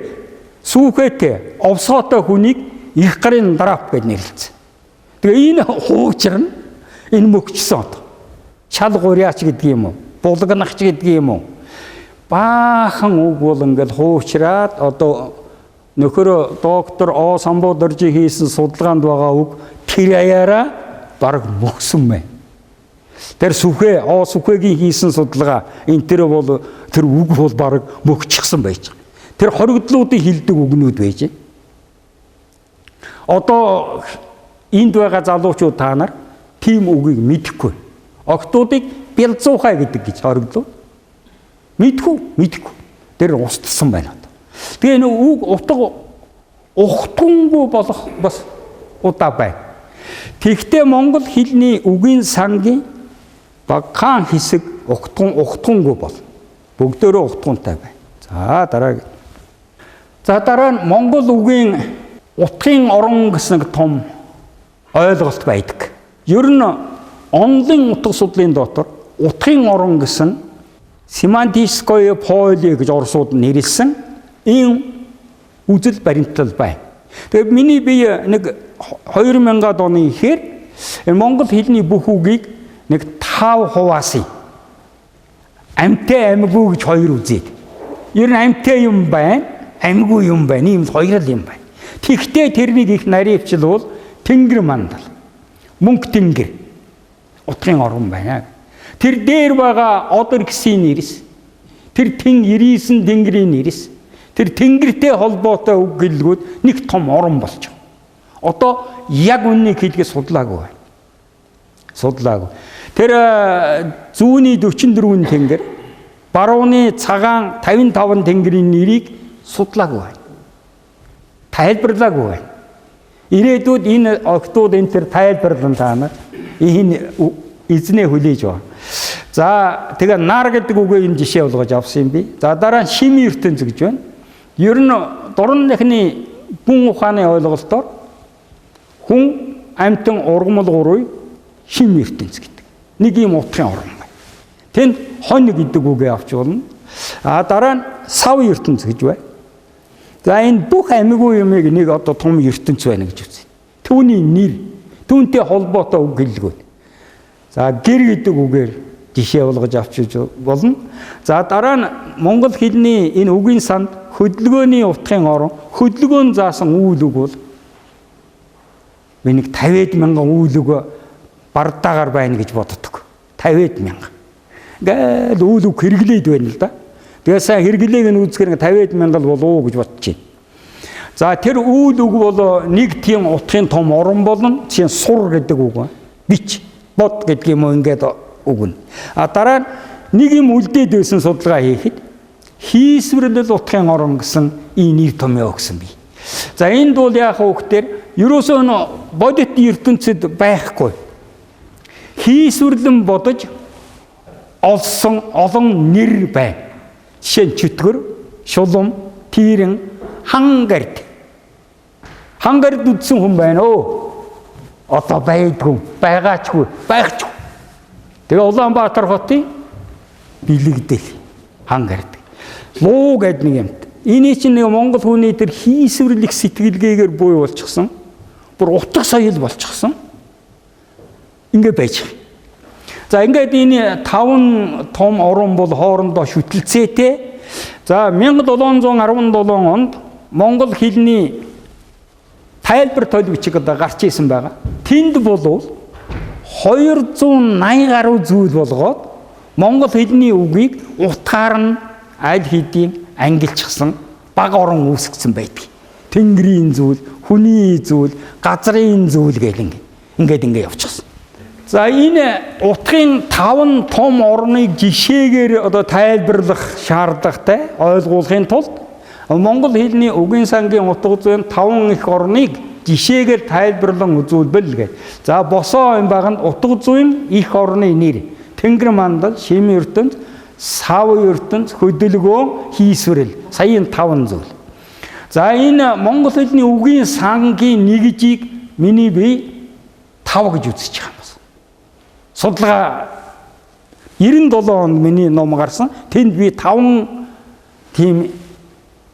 Speaker 2: сүүхээтэй, овсгоотой хүнийг их гарын дараап гэж нэрлэсэн. Тэгээ энэ хуучир нь энэ мөгчсөн одоо. Шал гурьяач гэдэг юм уу? Булгнахч гэдэг юм уу? Баахан үг бол ингээд хуучраад одоо нөхөр доктор О Самбодоржи хийсэн судалгаанд байгаа үг тэр аяараа бараг мөксөн мэ. Тэр сүхэ О сүхэгийн хийсэн судалгаа энэ тэр бол тэр үг бол бараг мөкчихсэн байж байгаа. Тэр хоригдлуудын хилдэг үгнүүд байж байна. Одоо энд байгаа залуучууд та нар тийм үгийг мэдэхгүй. Октоодыг бэлзуухай гэдэг гэж хоригдлоо. Мэдхгүй. Тэр устсан байна. Тэгээ нэг үг утга ухтунгүй болох бас удаа байна. Тэгвэл монгол хэлний үгийн сангийн багахан хэсэг ухтунгүй бол бүгдөө ухтунтай байна. За дараа нь монгол үгийн утгын орон гэсэн том ойлголт байдаг. Ер нь онлын утга судлалын дотор утгын орон гэсэн семантическое поле гэж орсууд нэрлсэн ийм үзэл баримтлал байна. Тэгээд миний бие нэг 2000-ад оны ихээр монгол хэлний бүх үгийг нэг 5% амьтаа амьгүй гэж хоёр үзээд. Ер нь амьтаа юм байна, амьгүй юм байна. Ийм хоёр л юм байна. Тэгтээ тэрнийг их наривчл бол тэнгэр мандал. Мөнх тэнгэр утгын орон байна. Тэр дээр байгаа одор гисийн нэрс. Тэр 99 тэнгэрийн нэрс. Тэр тэнгэртэй холбоотой үг гэлгүүд нэг том орон болж байгаа. Одоо яг үннийг хэлгээ судлаагүй байна. Судлаагүй. Тэр зүүнний 44 тэнгэр, барууны цагаан 55 тэнгэрийн нэрийг судлаагүй байна. Тайлбарлаагүй байна. Ирээдүйд энэ октод энэ төр тайлбарлан таана энэ эзнээ хүлээж байгаа. За тэгээ нар гэдэг үгийг энэ жишээ болгож авсан юм би. За дараа нь шими ертөнц гэж байна. Ер нь дурныхны гүн ухааны ойлголтоор хүн амьтан ургамал гурвыг шими ертөнц гэдэг. Нэг юм утгын орон байна. Тэнд хонь гэдэг үгээ авч болно. Дараа нь сав ертөнц гэж байна. За энэ бүх амьгүй юмыг нэг одоо том ертөнц байна гэж үзье. Түүний нэр, түүнтэй холбоотой үг гэлгүүд. За гэр гэдэг үгээр жишээ болгож авчиж болно. За дараа нь монгол хэлний энэ үгийн санд хөдөлгөөний утгын орон, хөдөлгөөн заасан үйл үг бол нэг 50,000 үйл үг бардаагаар байна гэж боддог. 50,000. Ингээл үйл үг хэрэглээд байна л да. Тэгээ сайн хэрэглээг нь үзэхээр 50,000 болов уу гэж бодож байна. За тэр үйл үг бол нэг тийм утгын том орон болно. Тийм сур гэдэг үг байна. Бич, бод гэдэг юм уу ингээд үг нь. Дараа нь нэг юм үлдээд байсан судалгаа хийхэд хийсвэрлэл утгын орон гэсэн ийм нэр томьёо өгсөн бий. За энд бол яг хөөхтөр ерөөсөө бодит ертөнцид байхгүй. Хийсвэрлэн бодож олсон олон нэр байна. Жишээ нь чөтгөр, шулам, тирэн, хангард. Хангард үдсэн хүн байна оо. Одоо байдгүй, байгаачгүй, байгчгүй. Тэгээ Улаанбаатар хотын бэлэгдэл хангард. Луу гэдэг нэг юмт. Энэ чинь нэг монгол хүний тэр хийсвэрлэх сэтгэлгээгээр буй болчихсон. Бүр утга соёл болчихсон. Ингээ байж. За ингээд энэ 5 том орон бол хоорондоо шүтэлцээтэй. За 1717 онд монгол хэлний тайлбар тойл бичиг одоо гарч исэн байгаа. Тэнд болов 280 гаруй зүйл болгоод монгол хэлний үгийг утгаар нь аль хэдийн ангилчихсан бага орон үүсгэсэн байдаг. Тэнгэрийн зүйл, хүний зүйл, газрын зүйл гэл ингээд явчихсан. За энэ утгын 5 том орныг жишээгээр одоо тайлбарлах шаардлагатай ойлгуулахын тулд монгол хэлний үгийн сангийн утга зүйн 5 их орныг жишээгээр тайлбарлан үзүүлбэл гэж. За босоо юм баганд утга зүйн их орны нэр Тэнгэр мандал, Шими ертөнц, Сав ертөнц, хөдөлгөөн, хийсвэрэл. Саяын 5 зүйл. За энэ монгол хэлний үгийн сангийн нэгжийг миний бие 5 гэж үзэж байгаа юм байна. Судалгаа 97 онд миний ном гарсан. Тэнд би 5 тийм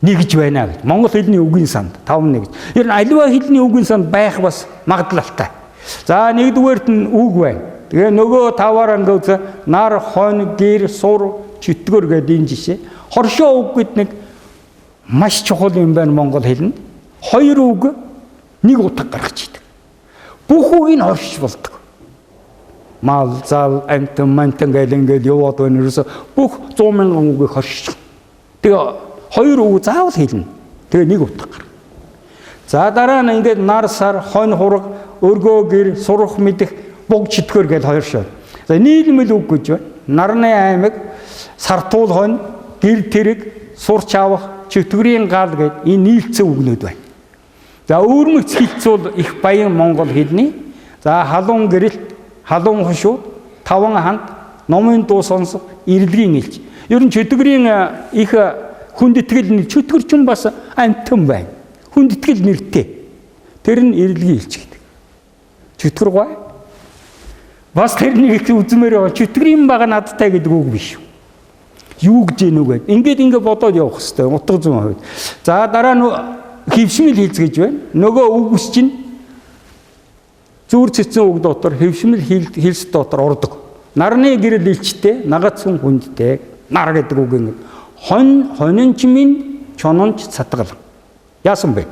Speaker 2: нэгж байна гэж. Монгол хэлний үгийн санд 5 гэж. Ер нь аливаа хэлний үгийн санд байх бас магадлалтай. За нэгдүгээрт нь үг байна. Тэгээ нөгөө таваар ингээд нар, хонь, гэр, сур, чөтгөр гэдэг энэ жишээ. Хоршоо үг гэдэг нэг маш чухал юм байна монгол хэлэнд. 2 үг нэг утга гаргаж идэг. Бүх үгийг оршиж болдог. Мал, зал, амтан, мантан гэдэг ингээд яваад байна. Ерөөсө бүх 100,000 үгийг оршиж. Тэгээ 2 үг заавал хэлнэ. Тэгээ нэг утга гарна. За дараа нь ингээд нар, сар, хонь, хураг, өргөө, гэр, сурах, мэдэх, буг, чөтгөр гэдэг 2 шууд. За нийлмэл үг гэж байна. Нарны аймаг, сартуул хонь, гэр тэрэг, сурч авах, чөтгөрийн гал гэдэг энэ нийлцэн үгнүүд байна. За өөрмөц хилцүүл их баян монгол хэлний. За халуун гэрэлт, халуун хушууд, таван ханд, номын дуу сонсох, ирэлгийн илч. Ер нь чөтгөрийн их хүндэтгэл нэр чөтгөрчин бас амтан байна. Хүндэтгэл нэртэй. Тэр нь ирэлгийн илч гэдэг. Чөтгөр гой. Бас тэрнийг их үзмээр байгаа. Чөтгөрийн бага надтай гэдэг үг биш. Юу гэж нүгэд. Ингээд бодоод явах хэрэгтэй. Утга зүйн хувьд. За дараа нь хэвшмэл хийц гэж байна. Нөгөө үгс чинь зүүр цэцэн үг дотор хэвшмэл хийлс дотор ордог. Нарны гэрэл илчтэй, нагацсан хүндтэй. Нар гэдэг үг ингэ. Хонинч минь чононч цатгал. Яасан бэ?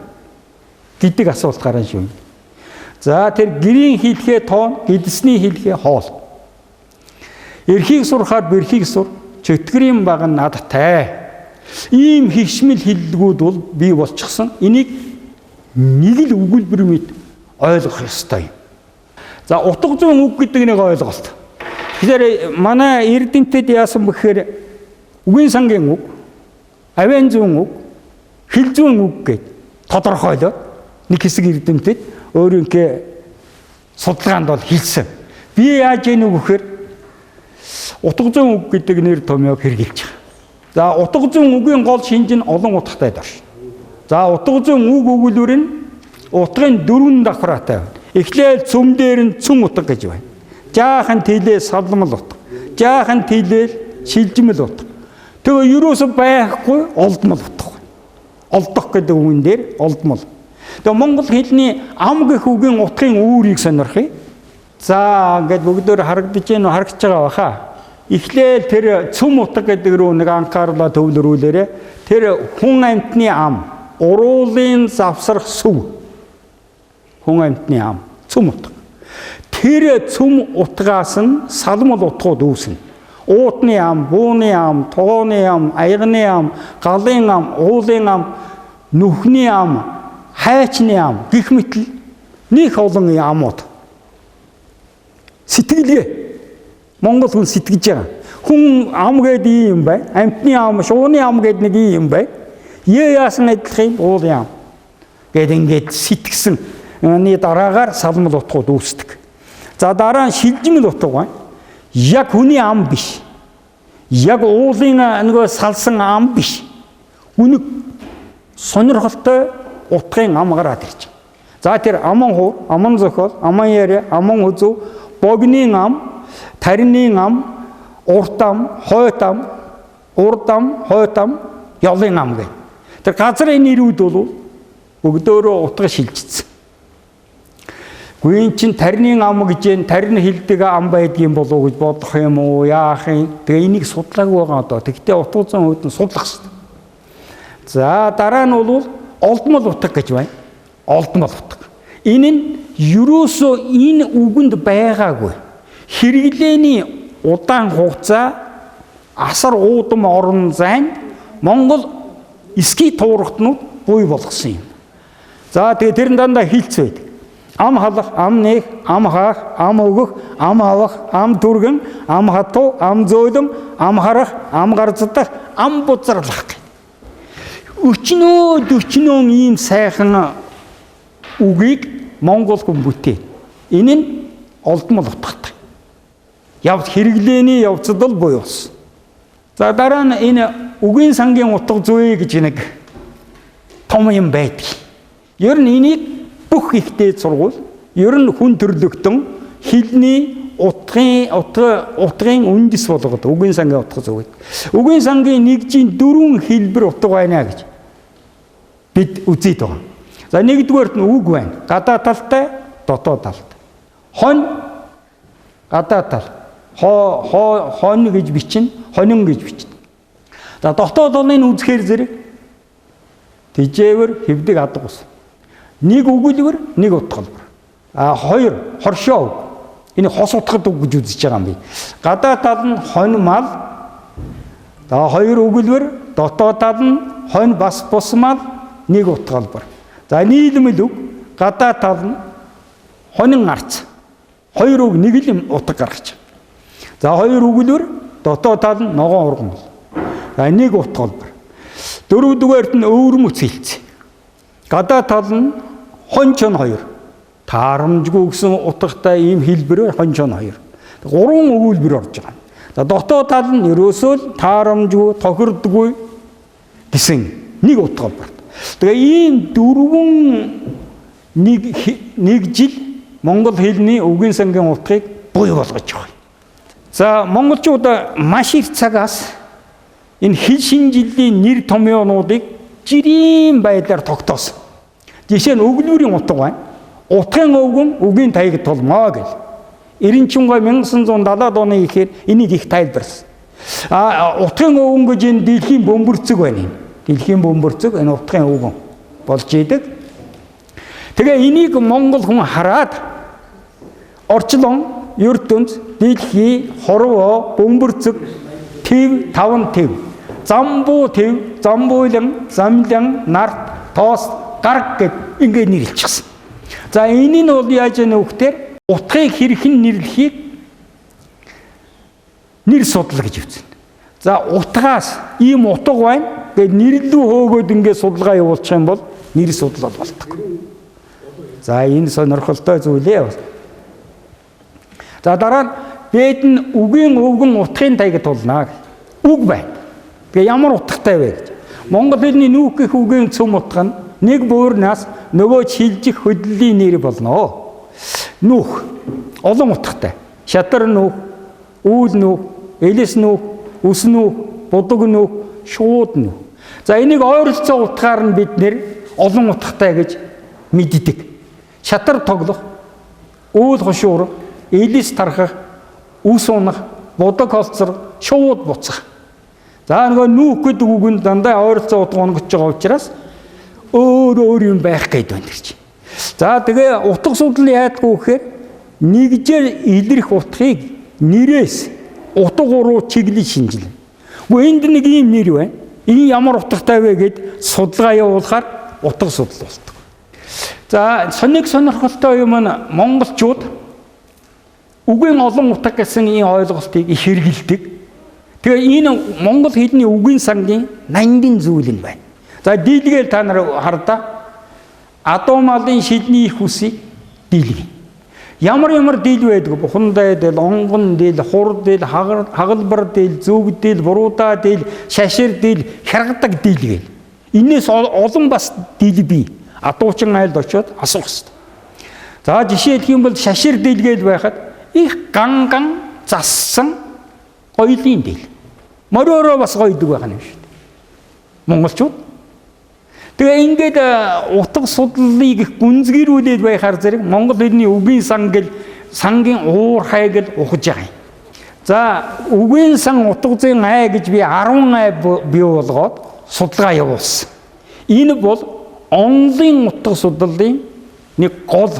Speaker 2: Гэдэг асуулт гарна шүү. За тэр гэрийн хийлхээ тоон, гэдэсний хийлхээ хоол. Эрхийг сурахаар бэрхийг сур, чөтгөрийн баг нь надтай. Ийм хөвшмөл хиллгүүд бол бий болчихсон. Энийг нэг л өгүүлбэр мэт ойлгох ёстой юм. За утга зүйн үг гэдэг нэг ойлголт. Тэгэхээр манай эрдэмтэд яасан бэхээр үгийн сангийн үг, авиан зүйн үг, хэл зүйн үг гэж тодорхойлоод нэг хэсэг эрдэмтэд өөрийнхөө судалгаанд бол хэлсэн. Би яаж яах вэ гэхээр утга зүйн үг гэдэг нэр томьёог хэрэгжилж байгаа. За утга зүйн үгийн гол шинж нь олон утгатай дорш. За утга зүйн үг өгүүлбэр нь утгын 4 давхраатай. Эхлээл цөм дээр нь цөм утга гэж байна. Жаахан тэлээ салмал утга. Жаахан тэлээ шилжмэл утга. Тэгээ юусоо байхгүй олдмол утга. Олдох гэдэг үгэн дээр олдмол. Тэгээ монгол хэлний ам гэх үгийн утгын үүрийг сонирхъя. За ингээд бүгдээр харагдаж байна уу? Харагдаж байгаа баха. Эхлээл тэр цөм утга гэдэг рүү нэг анхаарлаа төвлөрүүлээрэ. Тэр хүн амьтны ам, уруулын завсрах сүв. Хүн амьтны ам, цөм утга. Тэр цөм утгаас нь салмал утгууд үүснэ. Уутны ам, бууны ам, тогооны ам, аягны ам, галын ам, уулын ам, нүхний ам, хайчны ам гэх мэт нэг олон амууд. Сэтгэлгээ Монгол хүн сэтгэж байгаа. Хүн ам гэдэг юм бай. Амьтны ам, шууны ам гэдэг нэг юм бай. Яасан адилхан юм уулын ам. Гэт ингээд сэтгсэн дараагаар салмал утгууд үүсдэг. За дараа нь шилжмэл утга байна. Яг хүний ам биш. Яг уулын нөгөө салсан ам биш. Үнэг сонирхолтой утгын ам гараад ирж байна. За тэр аман хуур, аман зохиол, аман яриа, аман үзүү, богны ам, тарины ам, урт ам, хойт ам, урд ам, хойт ам, ёлын ам гэх. Тэр газрын нэрүүд бол бүгдөө утга шилжчихсэн. Гүн чин тарины ам гэж тарин хилдэг ам байдгийн болов гэж бодох юм уу? Яах юм? Тэгээ энийг судлаагүй байгаа доо. Тэгтээ утга зүйн хувьд нь судлах хэрэгтэй. За дараа нь бол олдмол утга гэж байна. Олдмол утга. Энэ нь ерөөсөө энэ үгэнд байгаагүй. Хэрэглээний удаан хугацаа асар уудам орон зайн Монгол эски туурхтнууд буй болгосон юм. За тэгээ тэр дандаа хилцс байдаг. Ам халах, ам нээх, ам хаах, ам өгөх, ам авах, ам түргэн, ам хатуу, ам зөөлөм, ам харах, ам гарцдах, ам буцарлах. Өчнөө ийм сайхан үгийг монгол хүн бүтээ. Энэ нь олдмол утгатай. Явц хэрэглээний явцад бол буй болсон. За дараа нь энэ үгийн сангийн утга зүй гэж нэг том юм байдаг. Ер нь энийг бүх ихтэй сургууль, ер нь хүн төрлөختөн хэлний утгын үндэс болгоод үгийн сангийн утга зүй. Үгийн сангийн нэгжийн 4 хэлбэр утга байна гэж бид үзээд байгаа. За нэгдүгээрт нь үг байна. Гадаа талтай, дотоод талтай. Хонь гадаа тал. Хонь гэж бичнэ, хонин гэж бичнэ. За дотоод талыг үзэхээр зэрэг тэжээвэр хэвдэг адаг ус. Нэг өгүүлбэр, нэг утгалбар. Хоёр хоршоо үг. Энэ хос утгад үг гэж үзэж байгаа юм би. Гадаа тал нь хонь мал. За хоёр өгүүлбэр, дотоод тал нь хонь бас бус мал, нэг утгалбар. За нийлмэл үг гадаа тал нь хонин арц. Хоёр үг нэг л утга гаргаж. За хоёр өгүүлбэр, дотоод тал нь ногоон урган бол. За нэг утгалбар. Дөрөвдүгээрт нь өвөрмөц хэлцээ. Гадаа тал нь хончон хоёр. Таарамжгүй гэсэн утгатай ийм хэлбэрээр хончон хоёр. Гурван өгүүлбэр орж байгаа. За дотоод тал нь ерөөсөө таарамжгүй, тохирдгүй гэсэн нэг утгалбар. Тэгээ ийм дөрвөн нэг жил монгол хэлний үгийн сангийн утгыг буй болгож байгаа. За монголчууд маш их цагаас энэ хэл шинжиллийн нэр томьёонуудыг жирийн байдлаар тогтоосон. Жишээ нь өгүүлбэрийн утга байна. Утгын өвгөн үгийн таяг тулмаа гэл. 99 1970-ад оны ихээр энийг их тайлбарласан. Утгын өвгөн гэж энэ дэлхийн бөмбөрцөг байна. Дэлхийн бөмбөрцөг энэ утгын өвгөн болж идэг. Тэгээ энийг монгол хүн хараад орчлон ертөнц дэлхий хорвоо бөмбөрцөг тэв таван тэв замбуу тэв замбуйлан замлян нарт тоос гараг гэд ингээд нэрлэлчихсэн. За энэ нь бол яаж яах вэ? Утгыг хэрхэн нэрлэхийг нэр судлал гэж үзнэ. За утгаас ийм утга байна гэд нэрлүү хөөгөөд ингээд судалгаа явуулчих юм бол нэр судлал болдог. За энэ сонирхолтой зүйлээ. За дараа нь бэд нь үгийн өвгөн утгын таяг тулнаа. Үг байна. Тэгээ ямар утгатай вэ гэж. Монгол хэлний нүүх гэх үгийн цөм утга нь нэг буурнаас нөгөө шилжих хөдөллийн нэр болно. Нүүх олон утгатай. Шатар нүүх, үүл нүүх, элес нүүх, үс нүүх, будаг нүүх, шууд нүүх. За энийг ойролцоо утгаар нь бид нэр олон утгатай гэж мэддэг. Шатар тоглох, үүл хошуурах, элес тархах, үс унах, будаг холцох, шууд буцах. За нөгөө нүүх гэдэг үг нь дандаа ойролцоо утга онгож байгаа учраас өөр юм байх гээд байна гэж. За тэгээ утга судлал яадгүй гэхээр нэгжээр илэрх утгыг нэрээс утга руу чиглэж шинжилнэ. Гэхдээ энд нэг ийм нэр байна. Энэ ямар утгатай вэ гэд судалгаа явуулахаар утга судлал болдог. За сонирхолтой юм нь монголчууд үгийн олон утга гэсэн энэ ойлголтыг их хэрэгэлдэг. Тэгээ энэ монгол хэлний үгийн сангийн нандин зүйл нь байна. За дийлгээл та нар хардаа адуу малын шилний их үсийг дийлгэн. Ямар дийл байдаг вэ? Бухандай дийл, онгон дийл, хур дийл, хагалбар дийл, зүг дийл, буруудаа дийл, шашир дийл, хяргадаг дийл гээл. Энээс олон бас дийл бий. Адуучин айлд очиод асуух хэрэгтэй. За жишээ хэлэх юм бол шашир дийлгээл байхад их ганган зассан гоёлын дийл. Мориороо бас гоёдаг байх юм шүү дээ. Монголчууд. Тэгээ ингээд утга судлалыг их гүнзгийрүүлээд байхаар зэрэг монгол хэлний үгийн сангийн уур хайг л ухаж байгаа юм. За үгийн сан утга зүйн ай гэж би 10 ай бий болгоод судалгаа явуулсан. Энэ бол онлын утга судлалын нэг гол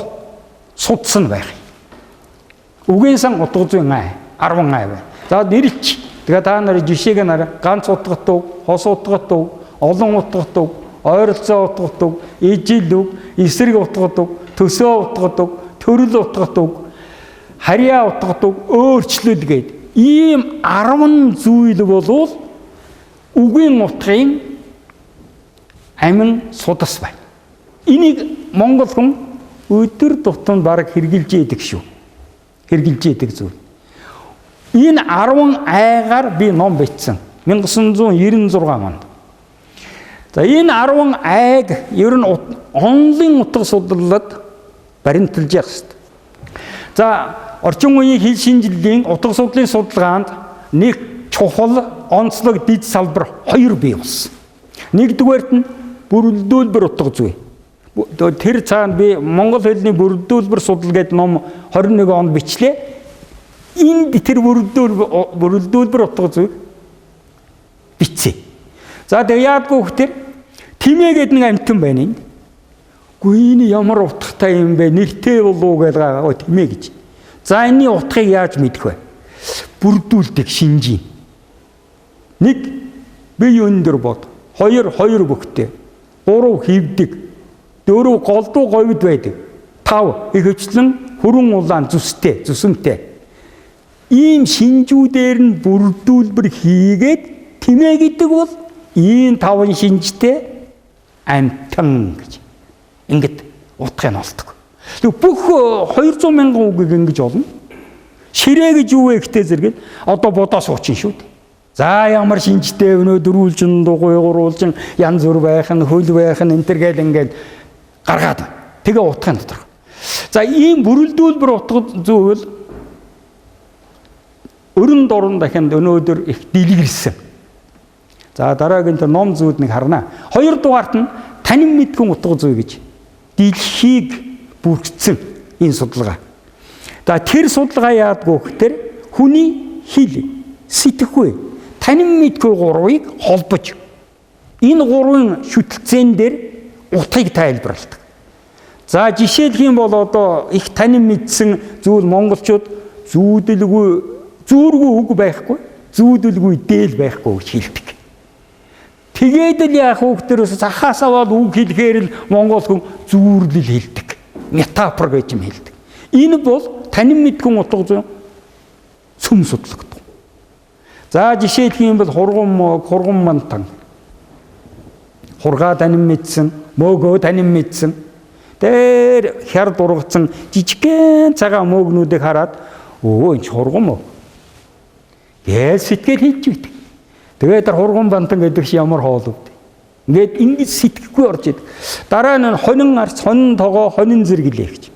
Speaker 2: судсан байх юм. Үгийн сан утга зүйн ай 10 ай байна. За нэрлэж. Тэгээ та нар жишээг нараа ганц утгатай үг, хос утгатай үг, олон утгатай үг, ойролцоо утгатай үг, ижил үг, эсрэг утгатай үг, төсөө утгатай үг, төрөл утгатай үг, харьяа утгатай үг өөрчлөл гээд ийм 10 зүйл болвол үгийн утгын амин судас байна. Энийг монгол хүн өдөр тутам бараг хэрглэж яадаг шүү. Хэрглэж яадаг зүйл. Энэ 10 айгаар би ном бичсэн. 1996 онд. За энэ 10 айг ер нь онлын утга судлалд баримталж явах хэрэгтэй. За орчин үеийн хэл шинжилгээний утга судлалын судалгаанд нэг чухал онцлог дид салбар 2 бий болсон. Нэгдүгээрт нь бүрэлдүүлбэр утга зүй. Тэр цаана би монгол хэлний бүрэлдүүлбэр судал гэдэг ном 21 онд бичлээ. Энд тэр бүрэлдүүлбэр утга зүй бичсэн. За тэгээ яадгүй хөхтэр Тимээ гэдэг нэг амьтан байна энд. Гүн энэ ямар утгатай юм бэ? Нэртэй болов уу гэж байгаа Тимээ гэж. За энэний утгыг яаж мэдэх вэ? Бүрдүүлдэг шинжийн. Нэг бие өндөр бод. Хоёр бүхтэй. 3 хөвдөг. 4 голдуу говьд байдаг. 5 ихэвчлэн хүрэн улаан зүсэнтэй. Ийм шинжүүдээр нь бүрдүүлбэр хийгээд Тимээ гэдэг бол ийм 5 шинжтэй амьтан гэж. Ингээд утгыг нь олдог. Тэг бүх 200 мянган үгийг ингэж олно. Ширээ гэж юу вэ гэхдээ зэрэг одоо бодоо суучин шүү дээ. За ямар шинжтэй өнөөдрүүлжин дугуйгуулжин янз бүр байх нь хөл байх нь энэ төр гэл ингээд гаргаад тэгээ утгын дотор. За ийм бүрэлдүүлбэр утга зөвөл өрн дуран дахинд өнөөдөр их дэлгэрсэн. За дараагийн тэр ном зүйд нэг харна. 2 дугаарт нь танин мэдхэн утга зүй гэж дэлхийг бүрдсэн энэ судалгаа. За тэр судалгаа яадгүй гэхээр хүний хэл, сэтгэхүй, танин мэдгүй 3-ыг холбож энэ 3-ын шүтэлцээн дээр утгыг тайлбарладаг. За жишээлх юм бол одоо их танин мэдсэн зүйл монголчууд зүүргүй үг байхгүй, зүүдэлгүй дээл байхгүй гэж хэлдэг. Тэгээд л яах вэ гэхээрээс цахаас аваад үг хэлэхээр л монгол хүн зүүрлэл хэлдэг. Метафор гэж юм хэлдэг. Энэ бол танин мэдхэн утга зүй сүм судлагдав. За жишээлх юм бол хурган мантан. Хургаа танин мэдсэн, мөөгөө танин мэдсэн. Тэр хяр дургацсан жижигхэн цагаан мөөгнүүдийг хараад энэ хурган мөг. Яа сэтгэл хийж өгдөг. Тэгээд тэр хурган бантан гэдэг чи ямар хоол вэ? Ингээд ингэж сэтгэхгүй орж идэг. Дараа нь хонин арц, хонин тогоо, хонин зэрэглээ гэж.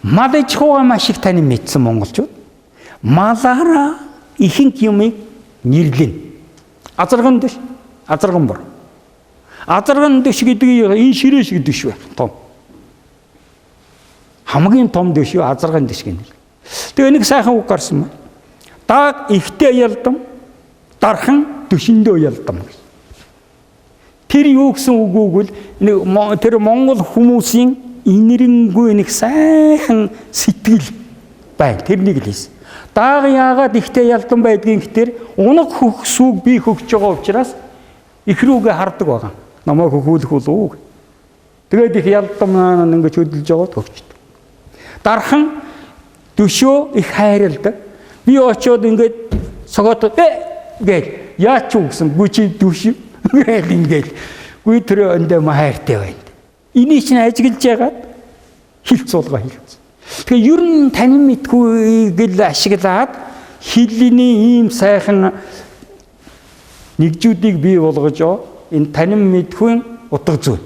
Speaker 2: Мал аж ахуйгаа маш их танин мэдсэн монголчууд. Малаараа ихэнх юмыг нэрлэн. Азарган дэш, азарган бор. Азарган дэш гэдэг энэ ширээ шиг дэш байх том. Хамгийн том дэш юу азарган дэш гэнэ. Тэгээ нэг сайхан үг гарсан байна. Даг ихтэй ялдам, дархан төшөндөө ялдам. Тэр юу гэсэн үг үгвэл тэр монгол хүмүүсийн инэрэнгүй нэг сайхан сэтгэл байна. Тэрнийг л хэлсэн. Даг яагаад ихтэй ялдам байдгийг гэхээр унаг хөхсүүг би хөгж байгаа учраас их рүүгээ хардаг байгаа. Намайг хөхүүлэх болов уу? Тэгээд их ялдам ингэж хөдөлж байгаа хөгждөг. Дархан төшөө их хайрладаг. Би очиод ингээд согоод гээл яач юу гэсэн гүчи дүш гээл ингээд гүй тэр өндөө хайртай байна. Энийг чинь ажиглаж яагаад хилц суулгаа хэлсэн. Тэгээ ер нь танин мэдхүйг л ашиглаад хэлний ийм сайхан нэгжүүдийг бий болгож энэ танин мэдхүйн утга зүй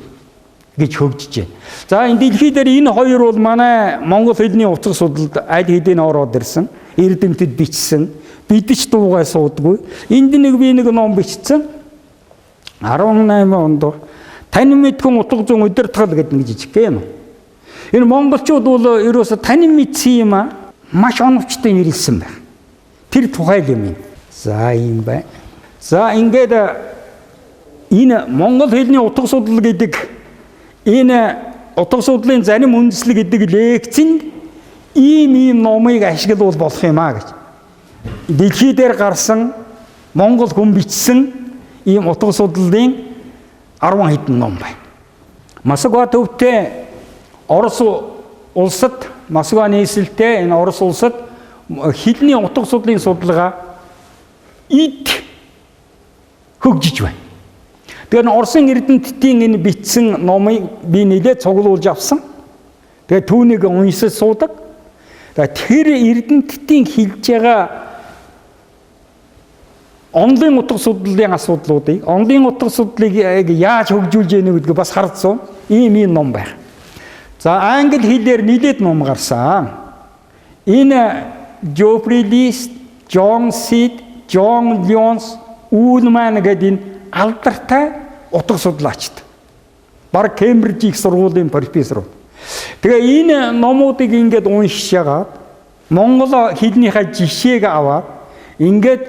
Speaker 2: гэж хөгжиж байна. За энэ дэлхий дээр энэ хоёр бол манай монгол хэлний утга судалд аль хэдийн ороод ирсэн. Эрдэмтэд бичсэн. Бид ч дуугай суудгүй. Энд би нэг ном бичсэн. 18 онд танин мэдхэн утга зүйн удирдгал гэдэг нэг жижиг юм. Энэ монголчууд бол ерөөсө танин мэдсэн юм маш оновчтой нэрлсэн байна. Тэр тухай юм. За юм байна. За ингээд энэ монгол хэлний утга судал гэдэг энэ утга судлалын зарим үндэслэл гэдэг лекцэнд ийм номыг ашиглавал болох юм гэж. Дэлхий дээр гарсан монгол хүн бичсэн ийм утга судлалын 10 хэдэн ном байна. Москва төвтэй Орос улсад, Москва нийслэлтэй энэ Орос улсад хэлний утга судлалын судалгаа ид хөгжиж байна. Тэгэхээр Оросын эрдэмтдийн энэ бичсэн номыг би нэлээд цуглуулж авсан. Тэгээд түүнийг уншиж суудаг. Тэр эрдэмтдийн хэлж байгаа онлын утга судлалын асуудлуудыг, онлын утга судлалыг яаж хөгжүүлж яах гэдгийг бас харцсан ийм ном байна. За англи хэлээр нэлээд ном гарсан. Энэ Geoffrey List, John Seed, John Lyons, Ullman гэдэг энэ алдартай утга судлаачд. Бараг Кембриж их сургуулийн профессор. Тэгээ энэ номуудыг ингээд уншиж яагаад монгол хэлнийхээ жишээг аваад ингээд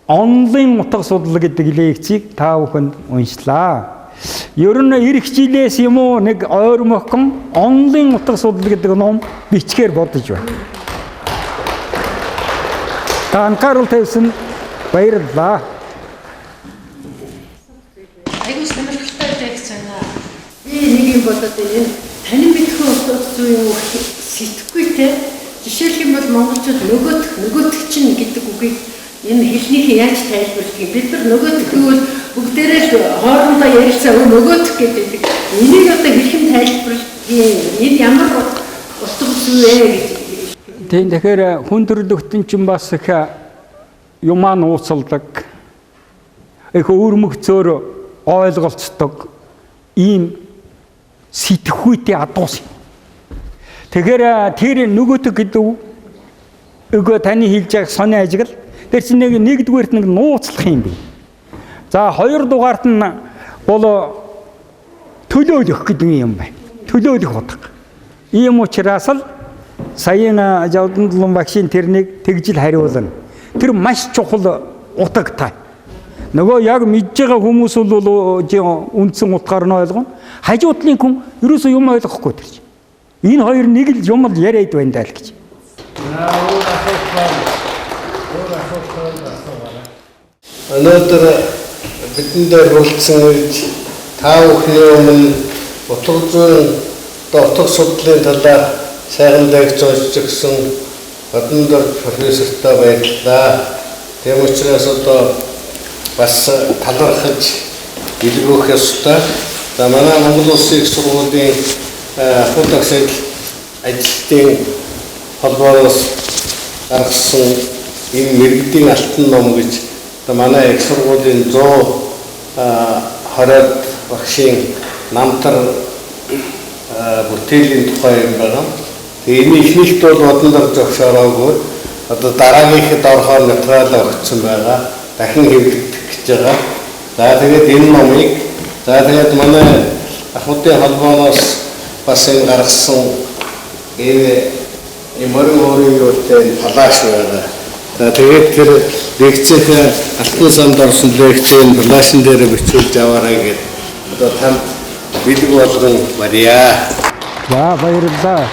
Speaker 2: онлын утга судлал гэдэг лекцийг та бүхэнд уншлаа. Ер нь эх жилээс юм уу нэг ойрмоххон онлын утга судлал гэдэг ном бичгээр бодож байна. Та анхаарал тавьсан баярлалаа.
Speaker 3: Айгуу сонирхолтой лекц байна. Нэг юм болоод энэ танин мэдхүү утга зүйн сэтгэхгүй те жишээлх юм бол монголчууд нөгөөтг чинь гэдэг үгийг энэ хэлнийхээ яаж тайлбарлах юм бид нар нөгөөтг гэвэл бүгдээрээ л хоорондоо ярилцаа нөгөөтг гэдэг. Энийг одоо хэрхэн тайлбарлах юм? Энэ ямар утга зүй вэ гэж.
Speaker 2: Тэгэхээр хүн төрлөختөн чинь бас их юмаа нууцалдаг. Их өөрмөгцөөр ойлголцдог ийм сэтгхүйтэй адуус. Тэгэхээр тэр нөгөөтг гэдэг өгөө таны хэлж байгаа сони ажиглал тэр чинь нэгдүгээрт нэг нууцлах юм бэ. За хоёрдугаарт нь бол төлөөлөх гэдэг юм байна. Төлөөлөх утга. Ийм учраас л саяын Жавдан багшийн тэрнийг тэгжил хариулна. Тэр маш чухал утгатай. Нөгөө яг мэдж байгаа хүмүүс бол үндсэн утгаар нь ойлгоно. Хажуудлын хүн ерөөсөө юм ойлгохгүй тэр чинь. Энэ хоёр нэг л юм л яриад байна даа л гэж.
Speaker 1: Өнөөдөр бидний дээр хүрэлцэн үед та бүхний өмнө утга зүйн утга судлалын талаар сайхан лекц өгсөн Бадамдор профессортай баярлалаа. Тэм учраас одоо бас талархаж илгөөх ёстой. За манай Монгол Улсын их сургуулийн ахуйн ажилтны холбооноос гаргасан энэ мэрэгдийн алтан ном гэж манай их сургуулийн 120 багшийн намтар бүтээлийн тухай юм байна. Тэгээ энэ ихнийхд бол Бадамдор зогсоороогүй одоо дараагийнхад орохоор материал өгсөн байгаа. Дахин хэвлэгдэх гэж байгаа. За тэгээд энэ номыг тэгээд манай ахуйн холбооноос бас энэ гаргасан энэ мөрөн юутай палаш байгаа. За тэгээд тэр лекцийн алтан самд орсон лекцийн палашин дээр бичүүлж аваарай гэдэг. Одоо танд бэлэг болгон барья.
Speaker 2: За баярлалаа.